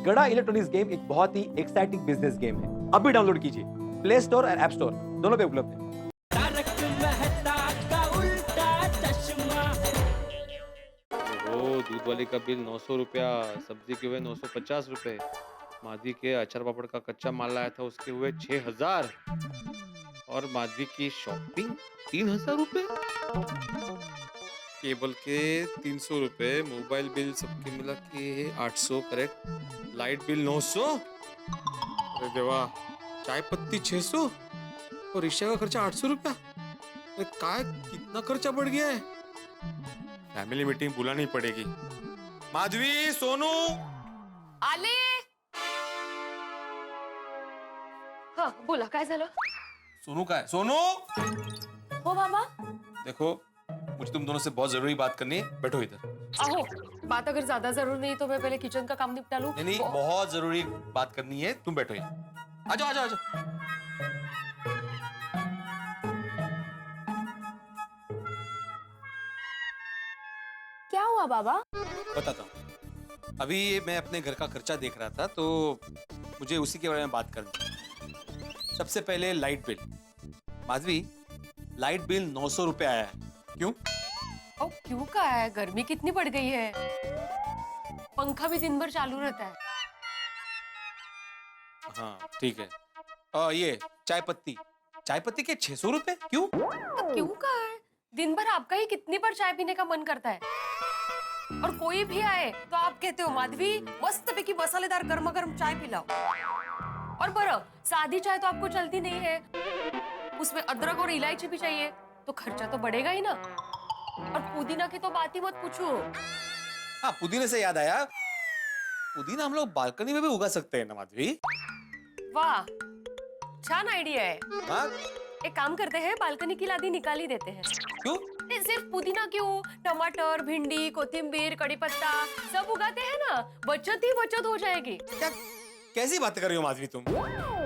गड़ा electronics game एक बहुत ही एक्साइटिंग बिजनेस गेम है। अभी डाउनलोड कीजिए, प्ले स्टोर और ऐप स्टोर दोनों पे उपलब्ध है। ओहो, दूध वाले का बिल 900 रुपया, सब्जी के हुए 950 रुपए, माधवी के अचार पापड़ का कच्चा माल लाया था उसके हुए 6000 और माधवी की शॉपिंग 3000 रुपए, केबल के 300 रुपए, मोबाइल बिल सबके मिला के 800 करेक्ट, लाइट बिल 900, अरे देवा, चाय पत्ती 600 और रिक्शा का खर्चा 800 रुपया। अरे काय कितना खर्चा बढ़ गया है। फैमिली मीटिंग बुलानी पड़ेगी। माधवी, सोनू, आले. हा बोला, काय झालं? सोनू का है? सोनू, हो बाबा. देखो मुझे तुम दोनों से बहुत जरूरी बात करनी है, बैठो इधर। अहो, बात अगर ज्यादा जरूरी नहीं तो मैं पहले किचन का काम निपटा लूं. नहीं, बहुत जरूरी बात करनी है, तुम बैठो यहाँ। आ जाओ आ जाओ आ जाओ। क्या हुआ बाबा? बताता हूँ। अभी मैं अपने घर का खर्चा देख रहा था तो मुझे उसी के बारे में बात करनी। सबसे पहले light bill. Madhavi, light bill 900 रुपए आया है। क्यों? ओ, क्यों का है? गर्मी कितनी बढ़ गई है. पंखा भी दिन भर चालू रहता है. हाँ ठीक है। ये चाय पत्ती के 600 रुपए क्यों? अब क्यों का है? दिन भर आपका ही कितनी बार चाय पीने का मन करता है. और कोई भी आए तो आप कहते हो माधवी मस्त पैकी मसालेदार गर्मा गर्म चाय पिलाओ. और बरं, सादी चाय तो आपको चलती नहीं है, उसमें अदरक और इलायची भी चाहिए, तो खर्चा तो बढ़ेगा ही ना. और पुदीना की तो बात ही मत पूछो. हाँ, पुदीने से याद आया, पुदीना हम लोग बालकनी में भी उगा सकते हैं ना माधवी? वाह, छान आइडिया है. हाँ? एक काम करते हैं, बालकनी की लादी निकाल ही देते हैं. क्यों? सिर्फ पुदीना क्यों, टमाटर, भिंडी, कोथिंबीर, कड़ी पत्ता सब उगाते हैं ना, बचत ही बचत हो जाएगी. क्या कैसी बातें कर रही हो माधवी तुम?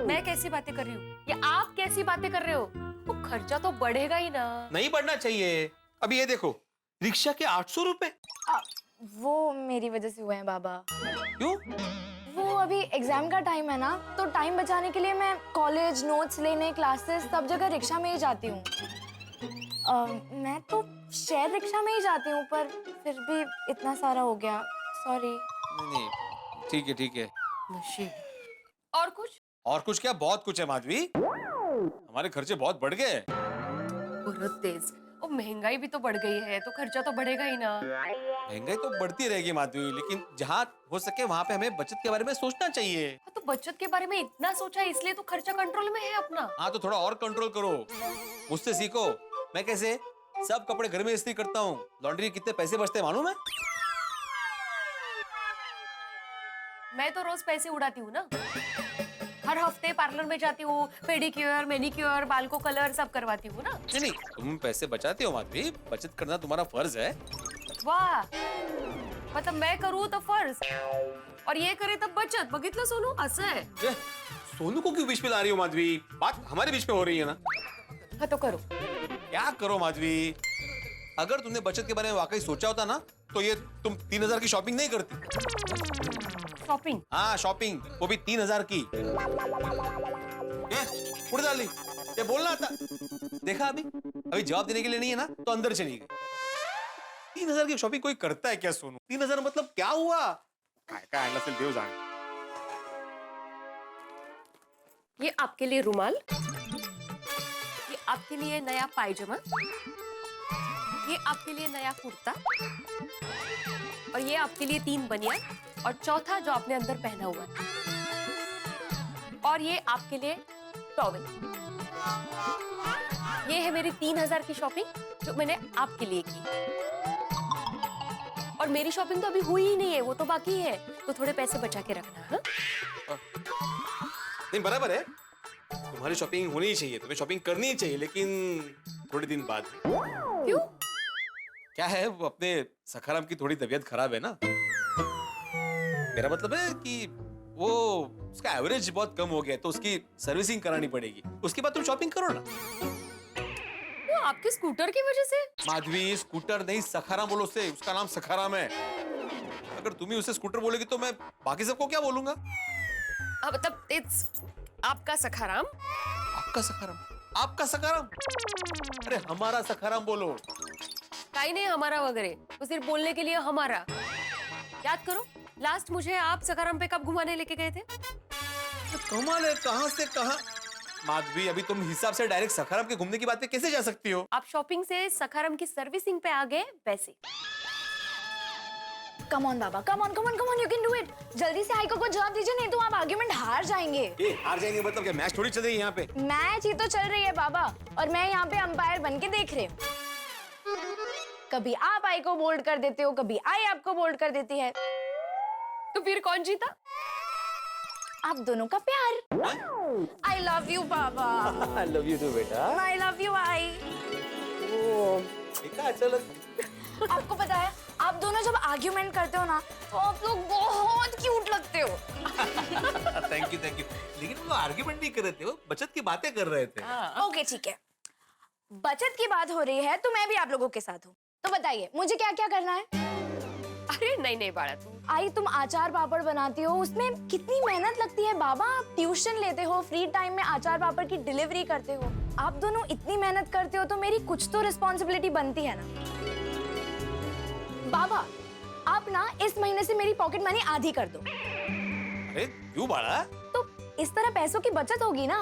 मैं कैसी बातें कर रही हूँ या आप कैसी बातें कर रहे हो? वो खर्चा तो बढ़ेगा ही ना. नहीं बढ़ना चाहिए. अभी ये देखो, रिक्शा के 800 रुपए। वो मेरी वजह से हुए हैं बाबा. क्यों? वो अभी एग्जाम का टाइम है ना, तो टाइम बचाने के लिए मैं कॉलेज, नोट्स लेने, क्लासेस सब जगह रिक्शा में ही जाती हूँ. मैं तो शेयर रिक्शा में ही जाती हूँ, पर फिर भी इतना सारा हो गया. सॉरी. नहीं, ठीक है ठीक है। नशीब. और कुछ? और कुछ क्या, बहुत कुछ है माधवी, हमारे खर्चे बहुत बढ़ गए। बहुत तेज. और महंगाई भी तो बढ़ गई है, तो खर्चा तो बढ़ेगा ही ना. महंगाई तो बढ़ती रहेगी माधवी, लेकिन जहाँ हो सके वहाँ पे हमें बचत के बारे में सोचना चाहिए। तो बचत के बारे में इतना सोचा, इसलिए तो खर्चा कंट्रोल में है अपना. हाँ, तो थोड़ा और कंट्रोल करो, मुझसे सीखो। मैं कैसे सब कपड़े घर में इस्त्री करता हूँ, लॉन्ड्री कितने पैसे बचते हैं मालूम है? मैं तो रोज पैसे उड़ाती हूँ ना. हर हफ्ते पार्लर में जाती हूँ, पेडिक्योर, मैनिक्योर, बाल को कलर सब करवाती हूँ ना. नहीं, तुम पैसे बचाते हो माधवी, बचत करना तुम्हारा फर्ज है। वाह, मतलब मैं करूँ तो फर्ज और ये करे तब बचत. बघितलं सोनू, असं आहे. सोनू को क्यों बीच में ला रही हो माधवी? बात हमारे बीच में हो रही है ना. हाँ तो करो. क्या करो माधवी? अगर तुमने बचत के बारे में वाकई सोचा होता ना, तो ये तुम 3000 की शॉपिंग नहीं करती. शॉपिंग? हाँ, शॉपिंग, वो भी 3000 की. उड़ डाली, ये बोलना था. देखा, अभी जवाब देने के लिए नहीं है ना, तो अंदर चली गई. 3000 की शॉपिंग कोई करता है क्या सोनू? 3000 मतलब क्या हुआ? काय नसेल देव जाने. ये आपके लिए रुमाल, ये आपके लिए नया पायजामा, ये आपके लिए नया कुर्ता, और ये आपके लिए 3 बनियान, और चौथा जो आपने अंदर पहना हुआ है, और ये आपके लिए टॉवेल. ये है मेरी 3000 की शॉपिंग जो मैंने आपके लिए की. और मेरी शॉपिंग तो अभी हुई ही नहीं है, वो तो बाकी है, तो थोड़े पैसे बचा के रखना. हाँ? नहीं, बराबर है, तुम्हारी शॉपिंग होनी ही चाहिए, तुम्हें शॉपिंग करनी ही चाहिए, लेकिन थोड़े दिन बाद. क्यों? क्या है, वो अपने सखाराम की थोड़ी तबीयत खराब है ना. मेरा मतलब है कि वो उसका एवरेज बहुत कम हो गया, तो उसकी सर्विसिंग करानी पड़ेगी. उसके बाद तुम शॉपिंग करो ना. वो आपके स्कूटर की वजह से? माधवी, स्कूटर नहीं, सखाराम बोलो उसे, उसका नाम सखाराम है. अगर तुम ही उसे स्कूटर बोलेगी तो मैं बाकी सबको क्या बोलूंगा? मतलब इट्स आपका सखाराम। आपका सखाराम? आपका सखाराम? अरे हमारा सखाराम बोलो। काई नहीं हमारा वगैरह, तो सिर्फ बोलने के लिए हमारा। याद करो लास्ट मुझे आप सखाराम पे कब घुमाने लेके गए थे? तो कमाल है, कहां से कहां? माधवी, अभी तुम हिसाब से डायरेक्ट सखाराम के घूमने की बात पे कैसे जा सकती हो? आप शॉपिंग से सखाराम की सर्विसिंग पे आ गए वैसे। Come on Baba, come on, you can do it. जल्दी से आइको को जवाब दीजिए, नहीं तो आप आर्ग्यूमेंट हार जाएंगे। ए, हार जाएंगे मतलब क्या? मैच थोड़ी चल रही है यहाँ पे। मैच ही तो चल रही है बाबा, और मैं यहाँ पे अंपायर बन के देख रही हूँ। कभी आप आई को बोल्ड कर देते हो, कभी आई आपको बोल्ड कर देती है। तो फिर कौन जीता? आप दोनों का प्यार। I love you Baba. I love you too, बेटा। आई लव यू आई। ओ, देखा अच्छा लग। आपको पता है, आप दोनों जब आर्ग्यूमेंट करते हो ना, तो आप लोग बहुत क्यूट लगते हो। Thank you. लेकिन वो लोग आर्ग्यूमेंट नहीं कर रहे थे, वो बचत की बातें कर रहे थे। ओके ठीक है, बचत की बात हो रही है तो मैं भी आप लोगों के साथ हूँ। तो बताइए मुझे क्या क्या करना है? अरे नहीं बाड़ा तू। आई तुम अचार पापड़ बनाती हो, उसमें कितनी मेहनत लगती है बाबा। आप ट्यूशन लेते हो, फ्री टाइम में अचार पापड़ की डिलीवरी करते हो। आप दोनों इतनी मेहनत करते हो तो मेरी कुछ तो रिस्पॉन्सिबिलिटी बनती है ना। बाबा आप ना इस महीने से मेरी पॉकेट मनी आधी कर दो। अरे क्यों बाड़ा? तो इस तरह पैसों की बचत होगी ना।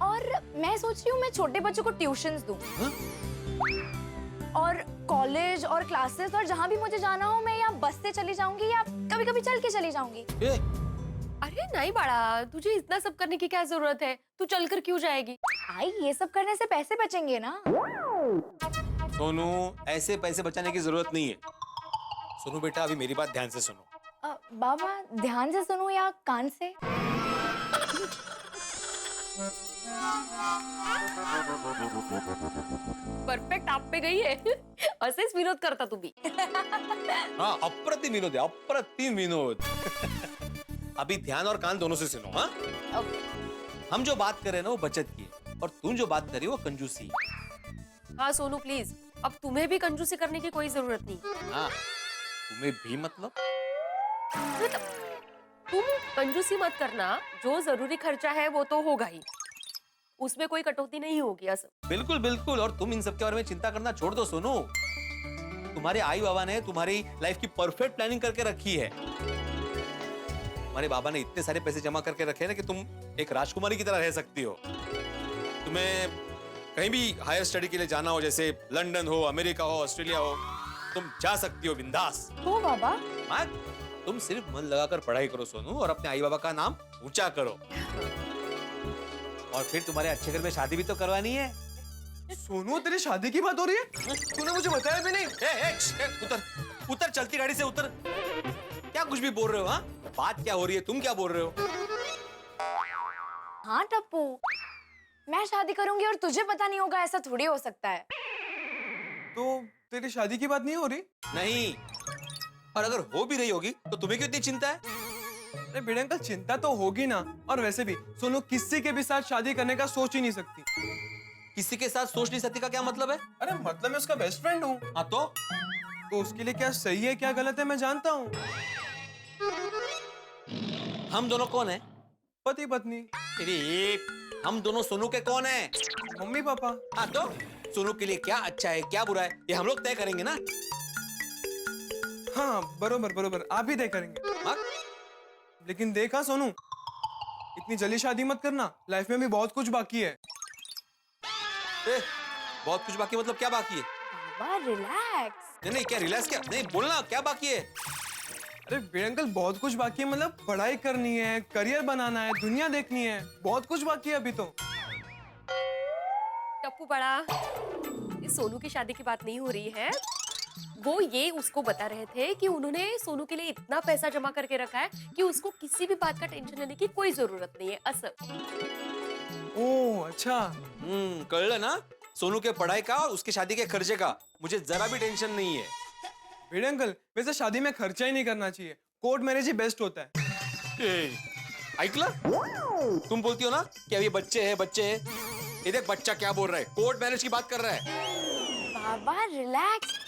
और मैं सोच रही हूँ मैं छोटे बच्चों को ट्यूशंस दूं। और कॉलेज और क्लासेस और जहाँ भी मुझे जाना हो, मैं या बस से चली जाऊंगी या कभी कभी चल के चली जाऊंगी। अरे नहीं बाड़ा, तुझे इतना सब करने की क्या जरूरत है? तू चलकर क्यों जाएगी? आई ये सब करने से पैसे बचेंगे ना। सोनू, ऐसे पैसे बचाने की जरूरत नहीं है। सोनू बेटा, अभी मेरी बात ध्यान से सुनो। बाबा ध्यान से सुनो या कान से? परफेक्ट आप पे गई है। असेच विनोद करता तुम्ही। हाँ, अप्रतिम विनोद है, अप्रतिम विनोद। अभी ध्यान और कान दोनों से सुनो। हाँ, हम जो बात कर रहे हैं ना वो बचत की है, और तुम जो बात कर रही हो वो कंजूसी। हाँ सोनू प्लीज, अब तुम्हें भी कंजूसी करने की कोई जरूरत नहीं। हाँ, तुम्हें भी मतलब? तुम कंजूसी मत करना, जो जरूरी खर्चा है वो तो होगा ही, उसमें कोई कटौती नहीं होगी। असर बिल्कुल बिल्कुल। और तुम इन सब के बारे में चिंता करना छोड़ दो सोनू। तुम्हारे आई बाबा ने तुम्हारी लाइफ की परफेक्ट प्लानिंग करके रखी है। तुम्हारे बाबा ने इतने सारे पैसे जमा करके रखे हैं ना कि तुम एक राजकुमारी की तरह रह सकती हो। तुम्हें कहीं भी हायर स्टडी के लिए जाना हो, जैसे लंदन हो, अमेरिका हो, ऑस्ट्रेलिया हो, तुम जा सकती हो बिंदास। तो बाबा हाँ, तुम सिर्फ मन लगाकर पढ़ाई करो सोनू, और अपने आई बाबा का नाम ऊंचा करो। और फिर तुम्हारे अच्छे घर में शादी भी तो करवानी है। सोनू, तेरी शादी की बात हो रही है? तूने मुझे बताया भी नहीं। उतर उतर, चलती गाड़ी से उतर। क्या कुछ भी बोल रहे हो? हाँ, बात क्या हो रही है? तुम क्या बोल रहे हो? हाँ टप्पू, मैं शादी करूंगी और तुझे पता नहीं होगा, ऐसा थोड़ी हो सकता है। तो तेरी शादी की बात नहीं हो रही? नहीं, और अगर हो भी रही होगी तो तुम्हें क्यों इतनी चिंता है? अरे बेटे अंकल, चिंता तो होगी ना। और वैसे भी सोनू किसी के भी साथ शादी करने का सोच ही नहीं सकती। किसी के साथ सोच नहीं सकती का क्या मतलब है? अरे मतलब मैं उसका बेस्ट फ्रेंड हूँ। हाँ तो उसके लिए क्या सही है क्या गलत है मैं जानता हूँ। हम दोनों कौन है? पति पत्नी। हम दोनों सोनू के कौन है? Mummy papa. हाँ तो सोनू के लिए क्या अच्छा है क्या बुरा है ये हम लोग तय करेंगे ना। हाँ बरोबर, आप ही तय करेंगे। हाँ? लेकिन देखा सोनू, इतनी जल्दी शादी मत करना, लाइफ में भी बहुत कुछ बाकी है। बहुत कुछ बाकी मतलब क्या बाकी है? बाबा रिलैक्स। नहीं, क्या रिलैक्स? क्या नहीं, बोलना क्या बाकी है? अरे बेटे अंकल, बहुत कुछ बाकी है, मतलब पढ़ाई करनी है, करियर बनाना है, दुनिया देखनी है, बहुत कुछ बाकी है अभी तो। टप्पू बड़ा, इस सोनू की शादी की बात नहीं हो रही है। वो ये उसको बता रहे थे कि उन्होंने सोनू के लिए इतना पैसा जमा करके रखा है कि उसको किसी भी बात का टेंशन लेने की कोई जरूरत नहीं है। असर ओह अच्छा। कळलं ना? सोनू के पढ़ाई का और उसके शादी के खर्चे का मुझे जरा भी टेंशन नहीं है। बेटे अंकल, वैसे शादी में खर्चा ही नहीं करना चाहिए, कोर्ट मैरिज ही बेस्ट होता है। ऐकला? तुम बोलती हो ना कि अभी बच्चे हैं। ये देख बच्चा क्या बोल रहा है, कोर्ट मैरिज की बात कर रहा है। बाबा रिलैक्स,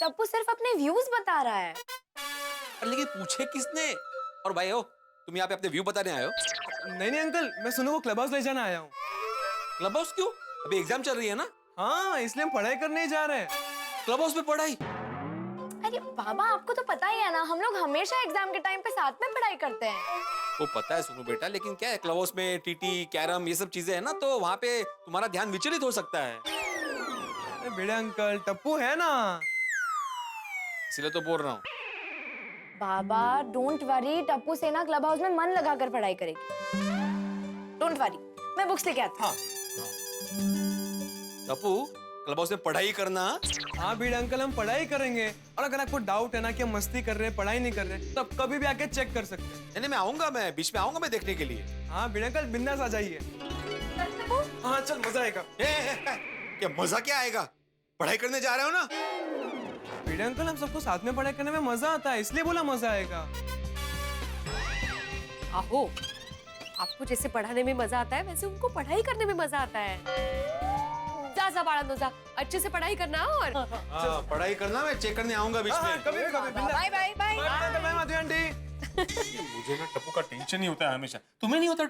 टप्पू सिर्फ अपने व्यूज बता रहा है। अरे लेकिन पूछे किसने? और भाई हो, तुम यहाँ पे अपने व्यू बताने आए हो? नहीं नहीं अंकल, मैं सोनू को क्लब हाउस ले जाना आया हूँ। क्लब हाउस क्यों? अभी एग्जाम चल रही है ना? हाँ, इसलिए हम पढ़ाई करने ही जा रहे हैं। क्लब हाउस में पढ़ाई? अरे बाबा, आपको तो पता ही है ना, हम लोग हमेशा एग्जाम के टाइम पे साथ में पढ़ाई करते हैं। वो पता है सुनो बेटा, लेकिन क्या है, क्लब हाउस में टीटी, कैरम ये सब चीजें है ना, तो वहाँ पे तुम्हारा ध्यान विचलित हो सकता है। अरे बेड़े अंकल, टप्पू है ना। इसलिए तो बोल रहा हूँ। बाबा डोंट वरी, टप्पू से ना क्लब हाउस में मन लगाकर पढ़ाई करेगी। डोंट वरी, मैं बुक्स लेके आती हूँ। टप्पू, क्लब हाउस में पढ़ाई करना। हाँ बेड़े अंकल, हम पढ़ाई करेंगे। और अगर आपको डाउट है ना कि हम मस्ती कर रहे हैं, पढ़ाई नहीं कर रहे, तो आप कभी भी आके चेक कर सकते हैं। नहीं मैं आऊंगा, मैं बीच में आऊंगा मैं देखने के लिए। हाँ बेड़े अंकल, बिंदास आ जाइए। हाँ चल, मजा आएगा। क्या मजा क्या आएगा? पढ़ाई करने जा रहे हो ना? बेड़े अंकल, हम सबको साथ में पढ़ाई करने में मजा आता है, इसलिए बोला मजा आएगा। आहो, आपको जैसे पढ़ाने में मजा आता है वैसे उनको पढ़ाई करने में मजा आता है। जा बाळा, जा अच्छे से पढ़ाई करना। और पढ़ाई करना, मैं चेक करने आऊंगा बीच में। कभी कभी bye bye bye. Bye Madhavi aunty. मुझे ना टप्पू का टेंशन ही होता है हमेशा। तुम्हें नहीं होता?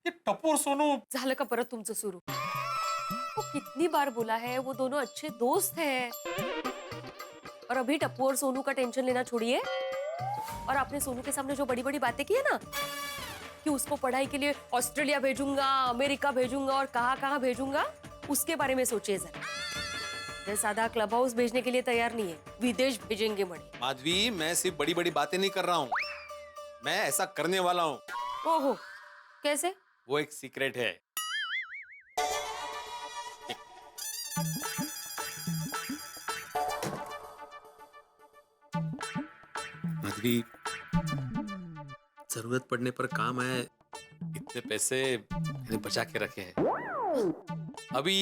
ये टप्पू और सोनू। झालं का परत तुमचं सुरू? वो कितनी बार बोला है, वो दोनों अच्छे दोस्त हैं। और अभी टप्पू और सोनू का टेंशन लेना छोड़िए। और आपने सोनू के सामने जो बड़ी बड़ी बातें की है ना, कि उसको पढ़ाई के लिए ऑस्ट्रेलिया भेजूंगा, अमेरिका भेजूंगा और कहाँ भेजूंगा, उसके बारे में सोचिए जरा। मैं सादा क्लब हाउस भेजने के लिए तैयार नहीं है, विदेश भेजेंगे बड़े। माधवी, मैं सिर्फ बड़ी बड़ी बातें नहीं कर रहा हूँ, मैं ऐसा करने वाला हूँ। ओहो, कैसे? वो एक सीक्रेट है। माधवी, जरूरत पड़ने पर काम आए इतने पैसे मैंने बचा के रखे हैं। अभी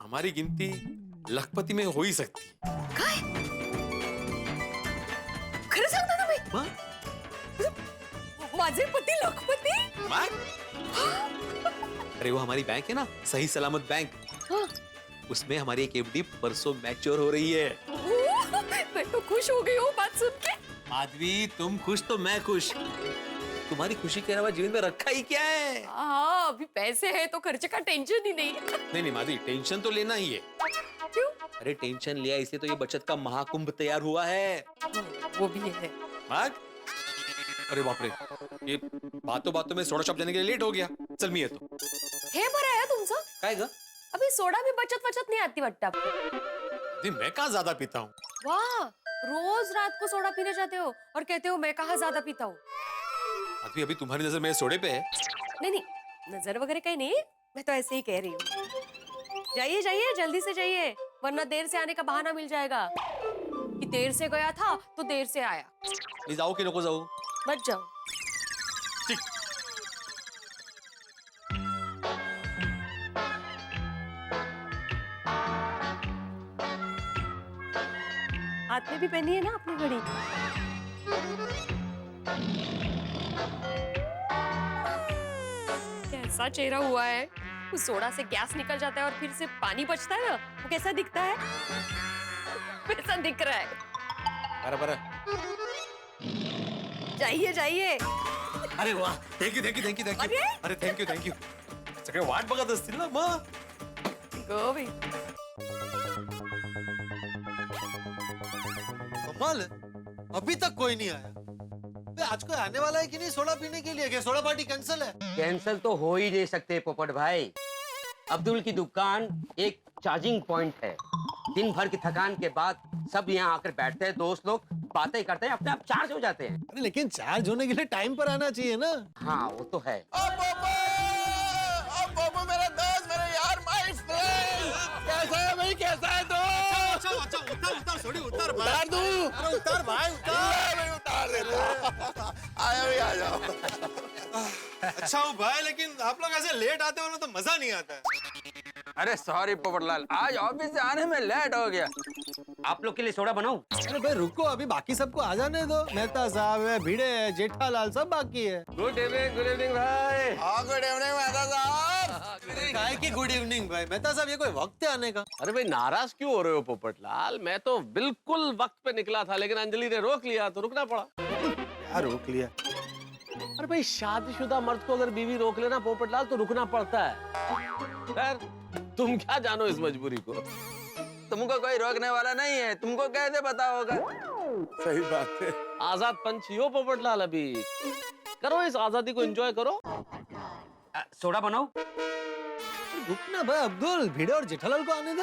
हमारी गिनती लखपति में हो ही सकती। काय? खरं सांगता तुम्ही? माझे पती लखपती? अरे वो हमारी बैंक है ना, सही सलामत बैंक, हाँ। उसमें हमारी एक एफडी परसों मैच्योर हो रही है। मैं तो खुश हो गई हूँ बात सुन के। माधवी, तुम खुश तो मैं खुश। तुम्हारी खुशी के अलावा जीवन में रखा ही क्या है? हाँ, अभी पैसे है तो खर्चे का टेंशन ही नहीं। नहीं माधवी, टेंशन तो लेना ही है। क्यों? अरे टेंशन लिया इसलिए तो ये बचत का महाकुंभ तैयार हुआ है। वो भी है। भाग। अरे बाप रे, ये बातों बातों में सोडा शॉप जाने के लिए लेट हो गया। चल मी येतो। हे बरं आहे तुमचं। काय ग? अभी सोडा भी बचत नहीं आती वाटतं आपको। मैं कहाँ ज्यादा पीता हूँ। वाह, रोज रात को सोडा पीने जाते हो और कहते हो मैं कहाँ ज्यादा पीता हूँ। अभी तुम्हारी नजर मेरे सोडे पे है। नहीं, नजर वगैरह कहीं नहीं, मैं तो ऐसे ही कह रही हूँ। जाइए जाइए, जल्दी से जाइए, वरना देर से आने का बहाना मिल जाएगा कि देर से गया था तो देर से आया। मी जाऊ की नको जाऊ? मत जाओ। ठीक। हाथ में भी पहनी है ना अपनी घड़ी। कैसा चेहरा हुआ है, उस सोडा से गैस निकल जाता है और फिर से पानी बचता है ना, वो कैसा दिखता है? वैसा दिख रहा है। बरं। जाइए जाइए। अरे वाह, थँक्यू। अरे? अरे थँक्यू। सगळे वाट बघत असतील ना मग। गोभी। कमाल है, अभी तक कोई नहीं आया। आज कोई आने वाला है कि नहीं सोडा पीने के लिए? क्या सोडा पार्टी कैंसिल है? कैंसल तो हो ही नहीं सकते पोपट भाई। अब्दुल की दुकान एक चार्जिंग पॉइंट है। दिन भर की थकान के बाद सब यहाँ आकर बैठते हैं, दोस्त लोग बातें करते हैं, अपने आप चार्ज हो जाते हैं। अरे लेकिन चार्ज होने के लिए टाइम पर आना चाहिए ना। हाँ वो तो है। मेरा दोस्त, मेरा यार, माय फ्रेंड, कैसा है भाई? कैसा है दोस्त? अच्छा, उतर उतार भाई। उतार दूं? अरे उतार भाई, उतार। मैं उतार देता। आया भी, आ जाओ। अच्छा हूँ भाई, लेकिन आप लोग ऐसे लेट आते हो ना तो मजा नहीं आता है। अरे सॉरी पोपटलाल, आज ऑफिस से आने में लेट हो गया। आप लोग के लिए सोडा बनाऊं? अरे भाई रुको, अभी बाकी सबको आ जाने दो। मेहता साहब है, भिड़े है, जेठालाल, सब बाकी है। गुड इवनिंग भाई। गुड इवनिंग मेहता साहब। काय की गुड इवनिंग भाई, मेहता साहब ये कोई वक्त है आने का? अरे भाई नाराज क्यों हो रहे हो पोपटलाल? मैं तो बिल्कुल वक्त पे निकला था, लेकिन अंजलि ने रोक लिया तो रुकना पड़ा। क्या रोक लिया? अरे भाई शादीशुदा मर्द को अगर बीवी रोक लेना पोपटलाल तो रुकना पड़ता है। खैर तुम क्या जानो इस मजबूरी को। तुमको कोई रोकने वाला नहीं है, तुमको कैसे पता होगा? सही बात है। आजाद पंछी हो पोपटलाल, अभी करो इस आजादी को एंजॉय करो। सोडा बनाओ। रुकना भाई अब्दुल, भिड़े और जेठालाल को आने दे।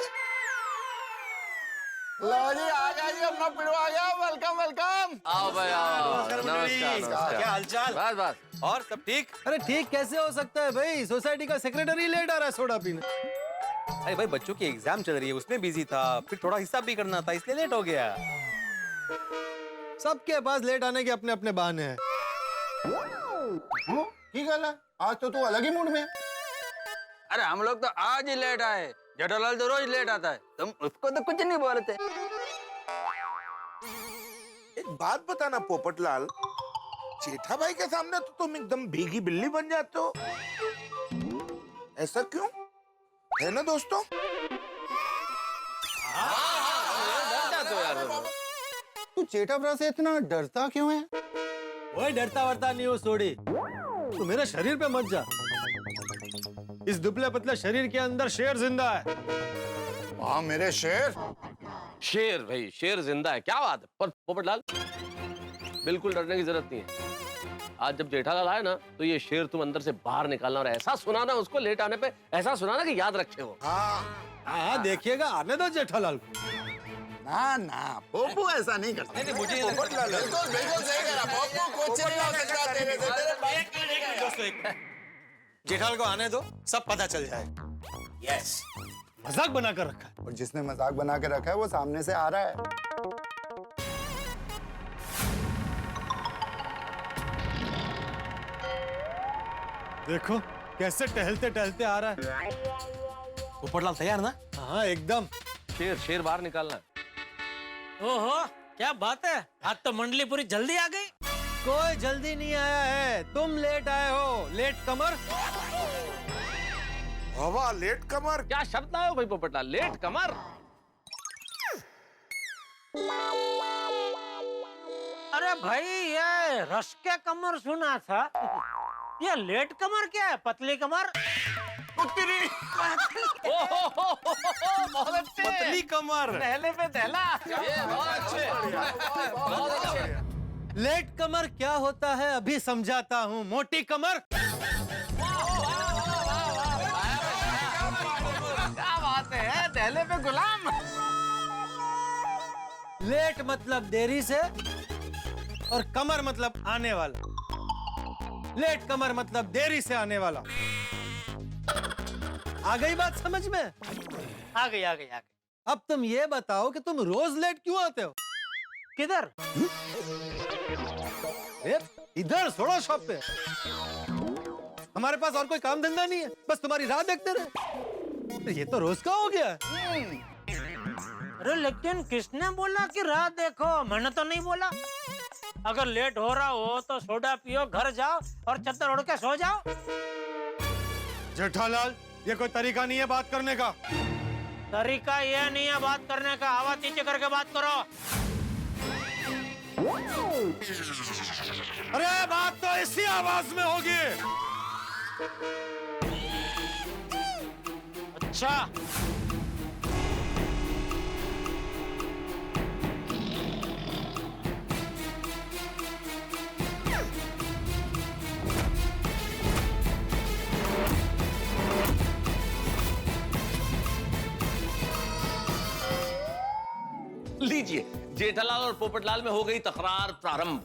लो जी आ गया जी, अपना पिड़ो आ गया। Welcome welcome. आओ भाई आओ। नमस्कार। क्या हालचाल? बस बस। और सब ठीक? अरे ठीक कैसे हो सकता है भाई, सोसाइटी का सेक्रेटरी लेट आ रहा है सोडा पीने। अरे भाई बच्चों की एग्जाम चल रही है, उसमें बिजी था, फिर थोड़ा हिसाब भी करना था, इसलिए लेट हो गया। सबके पास लेट आने के अपने अपने बहाने हैं। की गल है, आज तो तू अलग ही मूड में है। अरे हम लोग तो आज ही लेट आए, जेठालाल तो रोज लेट आता है, तुम उसको तो कुछ नहीं बोलते। एक बात बताना पोपटलाल, जेठा भाई के सामने तो तुम एकदम भीगी बिल्ली बन जाते हो, ऐसा क्यों? है ना दोस्तों? तू जेठा भरा से इतना डरता क्यों है? वही डरता वरता नहीं हो सोडी, तू मेरे शरीर पे मत जा। इस दुबले पतले शरीर के अंदर शेर जिंदा है। हाँ मेरे शेर। शेर भाई, शेर जिंदा है, क्या बात है। पर पोपटलाल बिल्कुल डरने की जरूरत नहीं है। आज जब जेठालाल आए ना तो ये शेर तुम अंदर से बाहर निकालना और ऐसा सुनाना उसको लेट आने पे, ऐसा सुनाना कि याद रखे वो। हाँ देखिएगा, आने दो जेठालाल को। ना ना पोपू ऐसा नहीं करता। नहीं, मुझे पोपटलाल बिल्कुल बिल्कुल सही कह रहा। पोपू कुछ नहीं हो सकता तेरे से। जेठालाल को आने दो, सब पता चल जाएगा। यस। मजाक बना कर रखा है। और जिसने मजाक बना के रखा है वो सामने से आ रहा है। देखो कैसे टहलते टहलते आ रहा है। पोपटलाल तैयार ना? हाँ एकदम। शेर शेर बाहर निकालना है। ओहो क्या बात है, आज तो मंडली पूरी जल्दी आ गई। कोई जल्दी नहीं आया है, तुम लेट आए हो। लेट कमर। हवा लेट कमर। क्या शब्द आयो भाई पोपटलाल, लेट कमर। अरे भाई ये रस के कमर सुना था, ये लेट कमर क्या है, पतली कमर। बहुत अच्छे। पतली कमर। पहले पे दहला। ये बहुत अच्छे, बहुत अच्छे। लेट कमर क्या होता है अभी समझाता हूँ। मोटी कमर। क्या बात है, दहले पे गुलाम। लेट मतलब देरी से और कमर मतलब आने वाला। लेट कमर मतलब देरी से आने वाला। आ गई बात समझ में? आ गई आ गई आ गई। अब तुम ये बताओ कि तुम रोज लेट क्यों आते हो? किधर? इधर सोडा शॉप पे। हमारे पास और कोई काम धंधा नहीं है, बस तुम्हारी राह देखते रहे। ये तो रोज का हो गया। अरे लेकिन किसने बोला कि राह देखो, मैंने तो नहीं बोला। अगर लेट हो रहा हो तो सोडा पियो, घर जाओ और चद्दर ओढ़ के सो जाओ। जेठालाल ये कोई तरीका नहीं है बात करने का। तरीका ये नहीं है बात करने का, आवाज नीचे करके बात करो। अरे बात तो इसी आवाज में होगी। अच्छा लीजिए, जेठालाल और पोपटलाल में हो गई तकरार प्रारंभ।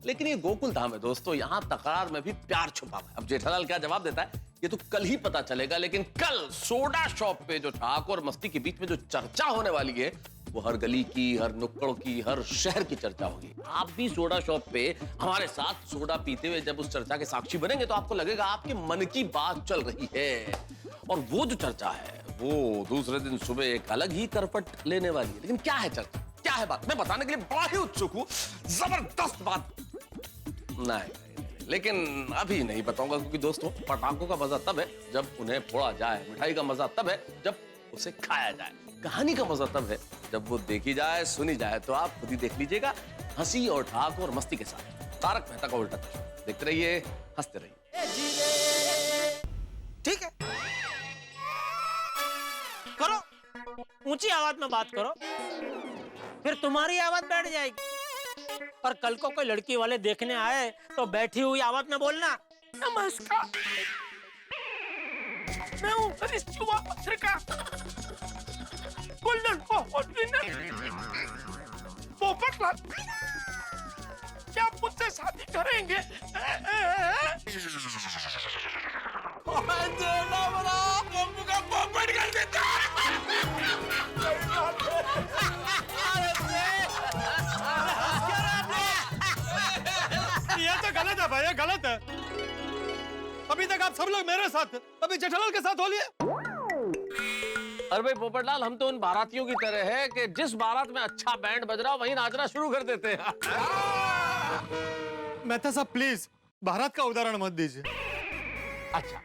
लेकिन ये गोकुल धाम है दोस्तों, यहाँ तकरार में भी प्यार छुपा हुआ है। अब जेठालाल क्या जवाब देता है ये तो कल ही पता चलेगा, लेकिन कल सोडा शॉप पे जो ठाकुर और मस्ती के बीच में जो चर्चा होने वाली है वो हर गली की, हर नुक्कड़ की, हर शहर की चर्चा होगी। आप भी सोडा शॉप पे हमारे साथ सोडा पीते हुए जब उस चर्चा के साक्षी बनेंगे तो आपको लगेगा आपके मन की बात चल रही है। और वो जो चर्चा है वो दूसरे दिन सुबह एक अलग ही करपट लेने वाली है। लेकिन क्या है चर्चा, क्या है बात, मैं बताने के लिए बड़ा ही उत्सुक हूं। जबरदस्त बात। नहीं, लेकिन अभी नहीं बताऊंगा, क्योंकि दोस्तों पटाखों का मजा तब है जब उन्हें फोड़ा जाए, मिठाई का मजा तब है जब उसे खाया जाए, कहानी का मजा तब है जब वो देखी जाए, सुनी जाए। तो आप खुद ही देख लीजिएगा, हंसी और ठहाके और मस्ती के साथ तारक मेहता का उल्टा चश्मा। देखते रहिए, हंसते रहिए। ठीक है, करो, ऊंची आवाज में बात करो, फिर तुम्हारी आवाज बैठ जाएगी। और कल को कोई लड़की वाले देखने आए तो बैठी हुई आवाज में बोलना, नमस्कार, मैं हूँ सतीश युवा पत्रिका गोल्डन कोहमत विनर पोपटलाल, क्या आप मुझसे शादी करेंगे? पोपट कर देता। ये तो गलत है भाई, ये गलत है। अभी तक आप सब लोग मेरे साथ, अभी जेठालाल के साथ हो लिए। अरे भाई पोपटलाल, हम तो उन बारातियों की तरह है कि जिस बारात में अच्छा बैंड बज रहा हो वहीं नाचना शुरू कर देते हैं। मेहता साहब प्लीज भारत का उदाहरण मत दीजिए। अच्छा,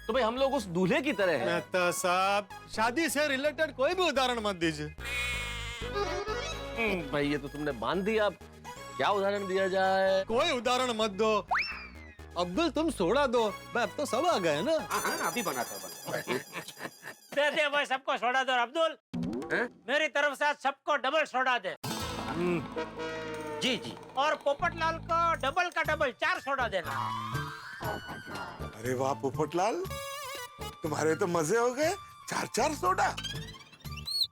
तो भाई हम लोग उस दूल्हे की तरह हैं। मेहता साहब शादी से रिलेटेड कोई भी उदाहरण मत दीजिए। भाई ये तो तुमने बांध दिया, अब क्या उदाहरण दिया जाए? कोई उदाहरण मत दो। अब्दुल तुम सोडा दो, भाई अब तो सब आ गए ना। अभी बनाता हूँ। दे दे भाई सबको सोडा दो। अब्दुल, मेरी तरफ से आज सबको डबल सोडा दे। जी जी। और पोपटलाल को डबल का डबल 4 सोडा देना। अरे वाह पोपटलाल, तुम्हारे तो मजे हो गए, 4-4 सोडा।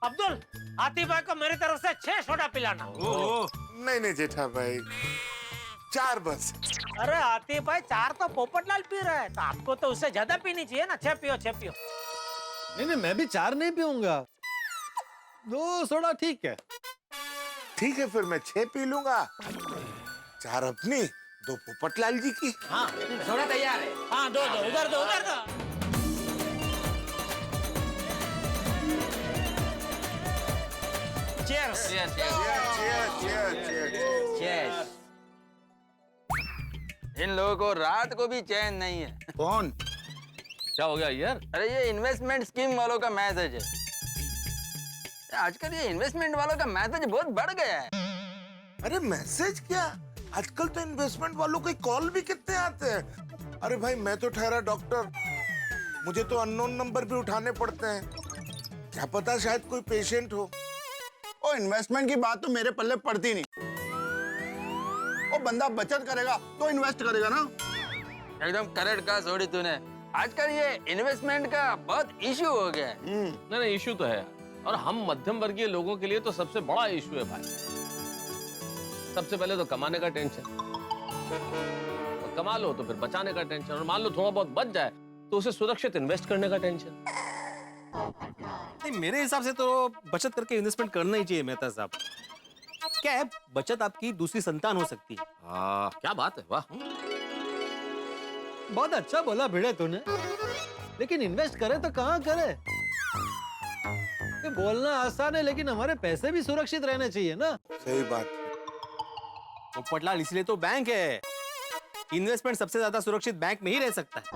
अब्दुल, आतिफ भाई को मेरी तरफ से 6 सोडा पिलाना। नहीं जेठा भाई, 4 बस। अरे आतिफ भाई 4 तो पोपटलाल पी रहा है, तो आपको तो उससे ज्यादा पीनी चाहिए ना। 6 पियो, 6 पियो। नहीं मैं भी 4 नहीं पीऊंगा, 2 सोडा ठीक है। ठीक है फिर मैं 6 पी लूंगा, 4 अपनी, 2 पोपटलाल जी की। हाँ सोडा तैयार है। हाँ, दो उधर दो, उधर दो। Cheers. Cheers. इन लोगों को रात को भी चैन नहीं है। कौन? क्या हो गया यार? अरे ये इन्वेस्टमेंट स्कीम वालों का मैसेज है। आजकल ये इन्वेस्टमेंट वालों का मैसेज बहुत बढ़ गया है। अरे मैसेज क्या, आजकल तो इन्वेस्टमेंट वालों के कॉल भी कितने आते हैं। अरे भाई मैं तो ठहरा डॉक्टर, मुझे तो अननोन नंबर भी उठाने पड़ते हैं। क्या पता शायद कोई पेशेंट हो। ओ इन्वेस्टमेंट की बात तो मेरे पल्ले पड़ती नहीं। ओ बंदा बचत करेगा तो इन्वेस्ट करेगा ना। एकदम करेक्ट कहा सोडी तूने। आजकल ये इन्वेस्टमेंट का बहुत इश्यू हो गया है। नहीं इश्यू तो है, और हम मध्यम वर्गीय लोगों के लिए तो सबसे बड़ा इश्यू है भाई। सबसे पहले तो कमाने का टेंशन, और कमा लो तो फिर बचाने का टेंशन, और मान लो थोड़ा बहुत बच जाए तो उसे सुरक्षित इन्वेस्ट करने का टेंशन। नहीं मेरे हिसाब से तो बचत करके इन्वेस्टमेंट करना ही चाहिए मेहता साहब। क्या है, बचत आपकी दूसरी संतान हो सकती है। क्या बात है, वाह। बहुत अच्छा बोला भिड़े तूने, लेकिन इन्वेस्ट करे तो कहाँ करे? ये बोलना आसान है, लेकिन हमारे पैसे भी सुरक्षित रहने चाहिए ना। सही बात। पोपटलाल इसलिए तो बैंक है, इन्वेस्टमेंट सबसे ज्यादा सुरक्षित बैंक में ही रह सकता है।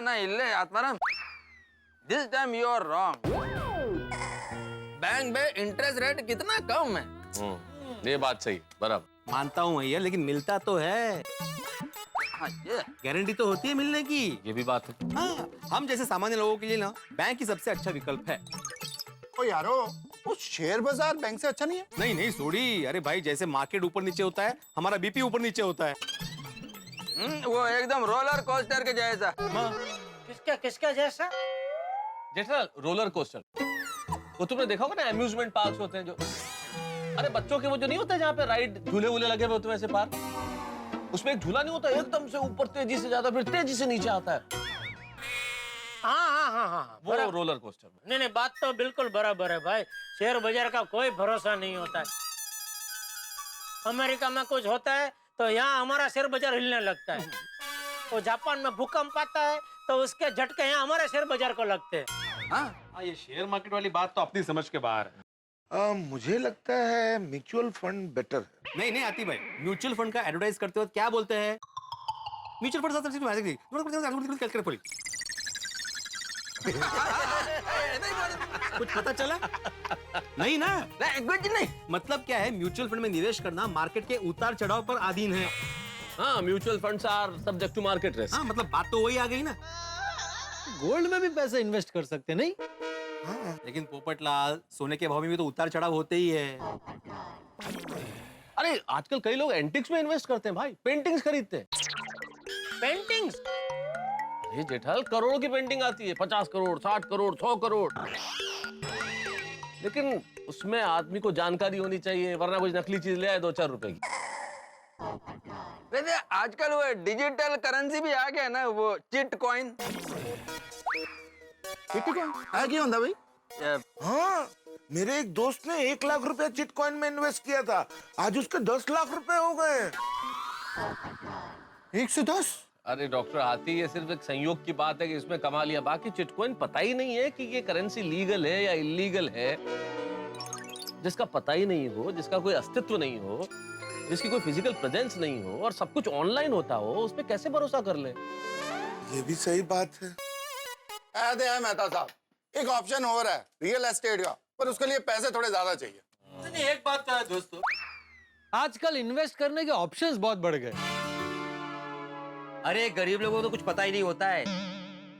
ना इल्ले Atmaram, this time you are wrong. Bank में इंटरेस्ट रेट कितना कम है। ये बात सही, बराबर मानता हूँ भैया, लेकिन मिलता तो है। हाँ, ये गारंटी तो होती है मिलने की। ये भी बात है। हाँ, हम जैसे सामान्य लोगों के लिए ना बैंक ही सबसे अच्छा विकल्प है। ओ यारो, वो शेयर बाजार बैंक से अच्छा नहीं है? नहीं सोडी, अरे भाई जैसे मार्केट ऊपर नीचे होता है, हमारा बीपी ऊपर नीचे होता है। वो एकदम रोलर कोस्टर के जैसा। किसका जैसा? जैसा रोलर कोस्टर, वो तुमने देखा होगा ना, अम्यूजमेंट पार्क्स होते हैं जो, अरे बच्चों के वो जो नहीं होता जहाँ पे राइड झूले वूले लगे हुए होते हैं, वैसे पार्क, उसमें एक झूला नहीं होता, एकदम से ऊपर तेजी से जाता है, फिर तेजी से नीचे आता है। हाँ, वो रोलर कोस्टर में। नहीं बात तो बिल्कुल बराबर है भाई। शेयर बाजार का कोई भरोसा नहीं होता है। अमेरिका में कुछ होता है तो यहाँ हमारा शेयर बाजार हिलने लगता है। और जापान में भूकंप आता है तो उसके झटके यहाँ हमारे शेयर बाजार को लगते हैं। हाँ, ये शेयर मार्केट वाली बात तो अपनी समझ के बाहर है। मुझे लगता है म्यूचुअल फंड बेटर है। नहीं आती भाई, म्यूचुअल फंड का एडवर्टाइज करते वक्त क्या बोलते हैं? म्यूचुअल फंड साथ कैलकुलेट खोली कुछ पता चला नहीं ना? कुछ नहीं। मतलब क्या है, म्यूचुअल फंड में निवेश करना मार्केट के उतार चढ़ाव पर अधीन है। हाँ, mutual funds are subject to market risk. हाँ, मतलब बात तो वही आ गई ना। गोल्ड में भी पैसे इन्वेस्ट कर सकते नहीं? लेकिन पोपटलाल, सोने के भाव में भी तो उतार चढ़ाव होते ही है। अरे आजकल कई लोग एंटिक्स में इन्वेस्ट करते हैं भाई, पेंटिंग्स खरीदते हैं। पेंटिंग्स? ये जेठालाल, करोड़ों की पेंटिंग आती है, 50 करोड़, 60 करोड़, 100 करोड़। लेकिन उसमें आदमी को जानकारी होनी चाहिए, वरना कुछ नकली चीज ले आए 2-4 रुपए की। वैसे आजकल वो डिजिटल करेंसी भी आ गया ना, वो चिट कॉइन। है क्यों होता भाई? हाँ, मेरे एक दोस्त ने 1 लाख रुपया चिटकॉइन में इन्वेस्ट किया था, आज उसके 10 लाख रुपए हो गए। 1 से 10? अरे डॉक्टर हाथी, ये सिर्फ एक संयोग की बात है कि इसमें कमा लिया, बाकी चिटकॉइन पता ही नहीं है कि ये करेंसी लीगल है या इलीगल है। जिसका पता ही नहीं हो, जिसका कोई अस्तित्व नहीं हो, जिसकी कोई फिजिकल प्रेजेंस नहीं हो और सब कुछ ऑनलाइन होता हो, उस पे कैसे भरोसा कर ले? ये भी सही बात है। ऐसे है मेहता साहब, एक ऑप्शन और है रियल एस्टेट का, पर उसके लिए पैसे थोड़े ज्यादा चाहिए। नहीं, एक बात है दोस्तों, आजकल इन्वेस्ट करने के ऑप्शंस बहुत बढ़ गए। अरे गरीब लोगों को तो कुछ पता ही नहीं होता है,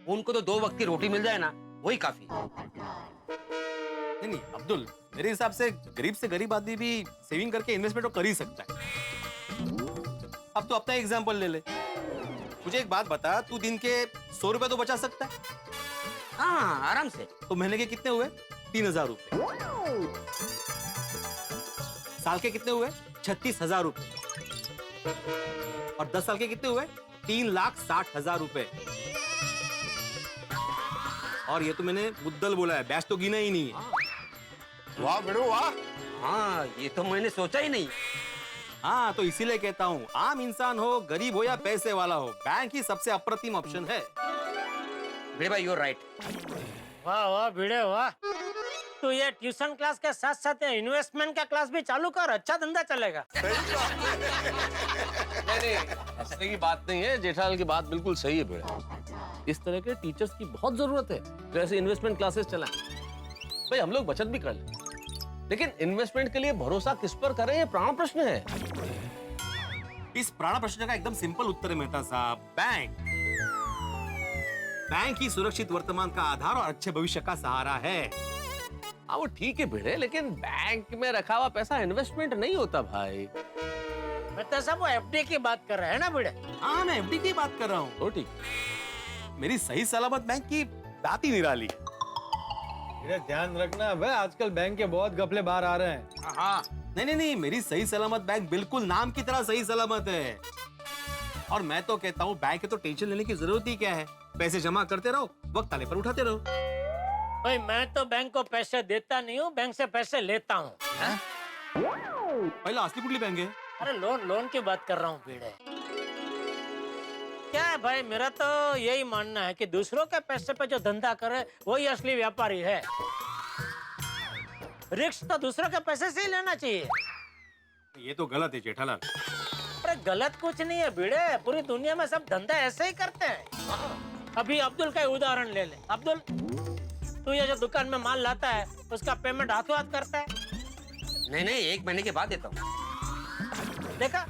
उनको तो 2 वक्त की रोटी मिल जाए ना, वही काफी। नहीं अब्दुल, मेरे हिसाब से गरीब आदमी भी सेविंग करके इन्वेस्टमेंट तो कर ही सकता है। अब तो अपना एग्जांपल ले ले। मुझे एक बात बता, तू दिन के 100 रुपए तो बचा सकता है? हाँ, आराम से। तो महीने के कितने हुए? 3000 रुपए। साल के कितने हुए? 36,000 रुपए। और 10 साल के कितने हुए? 3,60,000 रुपए। और ये तो मैंने मुद्दल बोला है, बैच तो गिना ही नहीं है। वाह बेड़ू वाह। हाँ, ये तो मैंने सोचा ही नहीं। हाँ, तो इसीलिए कहता हूँ, आम इंसान हो, गरीब हो या पैसे वाला हो, बैंक ही सबसे अप्रतिम ऑप्शन है। बड़े भाई, यूर राइट। वाह वाह भिड़े वाह। तो ये ट्यूशन क्लास के साथ साथ इन्वेस्टमेंट का क्लास भी चालू कर, अच्छा धंधा चलेगा। नहीं, हंसने की बात नहीं है, जेठालाल की बात बिल्कुल सही है बेटा। इस तरह के टीचर्स की बहुत जरूरत है, जो ऐसे इन्वेस्टमेंट क्लासेस चलाएं। भाई हम लोग बचत भी कर लें, लेकिन इन्वेस्टमेंट के लिए भरोसा किस पर करें, ये प्राण प्रश्न है। इस प्राण प्रश्न का एकदम सिंपल उत्तर है मेहता साहब, बैंक। बैंक ही सुरक्षित वर्तमान का आधार और अच्छे भविष्य का सहारा है। हाँ वो ठीक है भिड़े, लेकिन बैंक में रखा हुआ पैसा इन्वेस्टमेंट नहीं होता भाई। मैं तो सब वो एफडी की बात कर रहे हैं ना भिड़े। हाँ, मैं एफडी की बात कर रहा हूँ। तो ठीक, मेरी सही सलामत बैंक की बात ही निराली। ये ध्यान रखना भाई, आजकल बैंक के बहुत घपले बाहर आ रहे हैं। हाँ, नहीं, मेरी सही सलामत बैंक बिल्कुल नाम की तरह सही सलामत है। और मैं तो कहता हूँ, बैंक के तो टेंशन लेने की जरूरत ही क्या है, पैसे जमा करते रहो, वक्त आने पर उठाते रहो। भाई मैं तो बैंक को पैसे देता नहीं हूँ, बैंक से पैसे लेता हूँ। पहले असली कुटली बैंक है। अरे लोन की बात कर रहा हूँ भिड़े। क्या है भाई, मेरा तो यही मानना है कि दूसरों के पैसे पे जो धंधा करे वही असली व्यापारी है। रिस्क तो दूसरों के पैसे से ही लेना चाहिए। ये तो गलत है जेठालाल। अरे गलत कुछ नहीं है भिड़े, पूरी दुनिया में सब धंधा ऐसे ही करते हैं। अभी अब्दुल का उदाहरण ले ले। अब्दुल, तू ये जो दुकान में माल लाता है उसका पेमेंट हाथों हाथ करता है? नहीं, 1 महीने के बाद देता हूँ। देखा,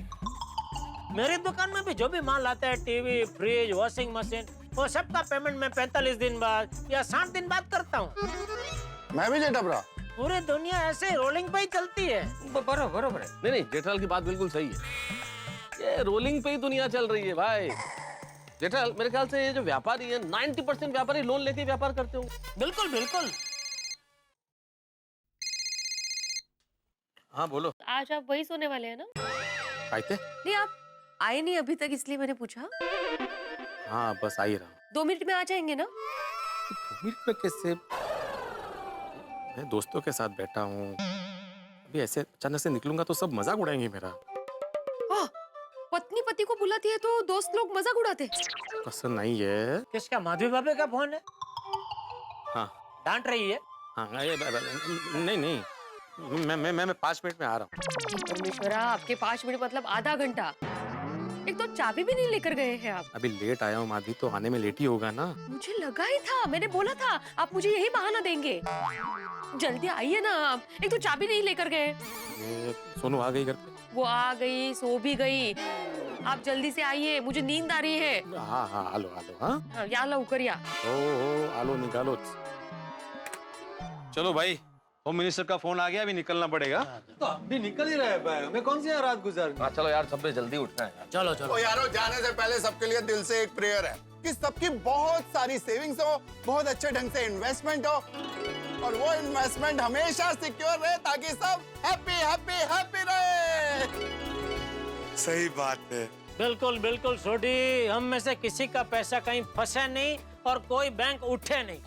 मेरी दुकान में भी जो भी माल आता है, टीवी, फ्रिज, वॉशिंग मशीन, वो सबका पेमेंट मैं 45 दिन बाद या 60 दिन बाद करता हूँ। मैं भी जेठा भरा। पूरी दुनिया ऐसे रोलिंग पे ही चलती है। बरोबर है। नहीं, जेठालाल की बात बिल्कुल सही है। ये रोलिंग पे ही दुनिया चल रही है भाई। जेठालाल, मेरे ख्याल से ये जो व्यापारी है, 90% व्यापारी लोन लेके व्यापार करते होंगे। बिल्कुल बिल्कुल। हाँ बोलो। आज आप वही सोने वाले हैं ना? आते? नहीं, आप आए नहीं अभी तक, इसलिए मैंने पूछा। हाँ बस आ ही रहा हूँ। 2 मिनट में आ जाएंगे ना? 2 मिनट में कैसे? मैं दोस्तों के साथ बैठा हूँ, अभी ऐसे अचानक से निकलूंगा तो सब मजाक उड़ाएंगे मेरा। हाँ, पत्नी पति को बुलाती है तो दोस्त लोग मजाक उड़ाते। पसंद नहीं है। किसका? माधवी भाभी का फोन है? हाँ। डांट रही है? हाँ, नहीं, मैं 5 मिनट में आ रहा हूँ। परमेश्वरा, आपके 5 मिनट मतलब आधा घंटा। एक तो चाबी भी नहीं लेकर गए हैं आप। अभी लेट आया हूँ माधवी, तो आने में लेट ही होगा ना। मुझे लगा ही था, मैंने बोला था आप मुझे यही बहाना देंगे। जल्दी आइए ना आप, एक तो चाबी नहीं लेकर गए। ये सोनू आ गई घर पे? वो आ गई, सो भी गई। आप जल्दी से आइए, मुझे नींद आ रही है। हाँ हाँ, आलो आलो। हाँ या लवकर या। ओ आलो निकालो। चलो भाई, होम मिनिस्टर का फोन आ गया, अभी निकलना पड़ेगा। तो अभी निकल ही रहा है भाई, हमें कौन सी रात गुजार। हाँ चलो यार, सब जल्दी उठना है यार। चलो ओ चलो। यारो, जाने से पहले सबके लिए दिल से एक प्रेयर है कि सबकी बहुत सारी सेविंग्स हो, बहुत अच्छे ढंग से इन्वेस्टमेंट हो, और वो इन्वेस्टमेंट हमेशा सिक्योर रहे ताकि सब हैप्पी हैप्पी हैप्पी रहे। सही बात है। बिल्कुल बिल्कुल छोटी, हम में से किसी का पैसा कहीं फंसे नहीं और कोई बैंक उठे नहीं।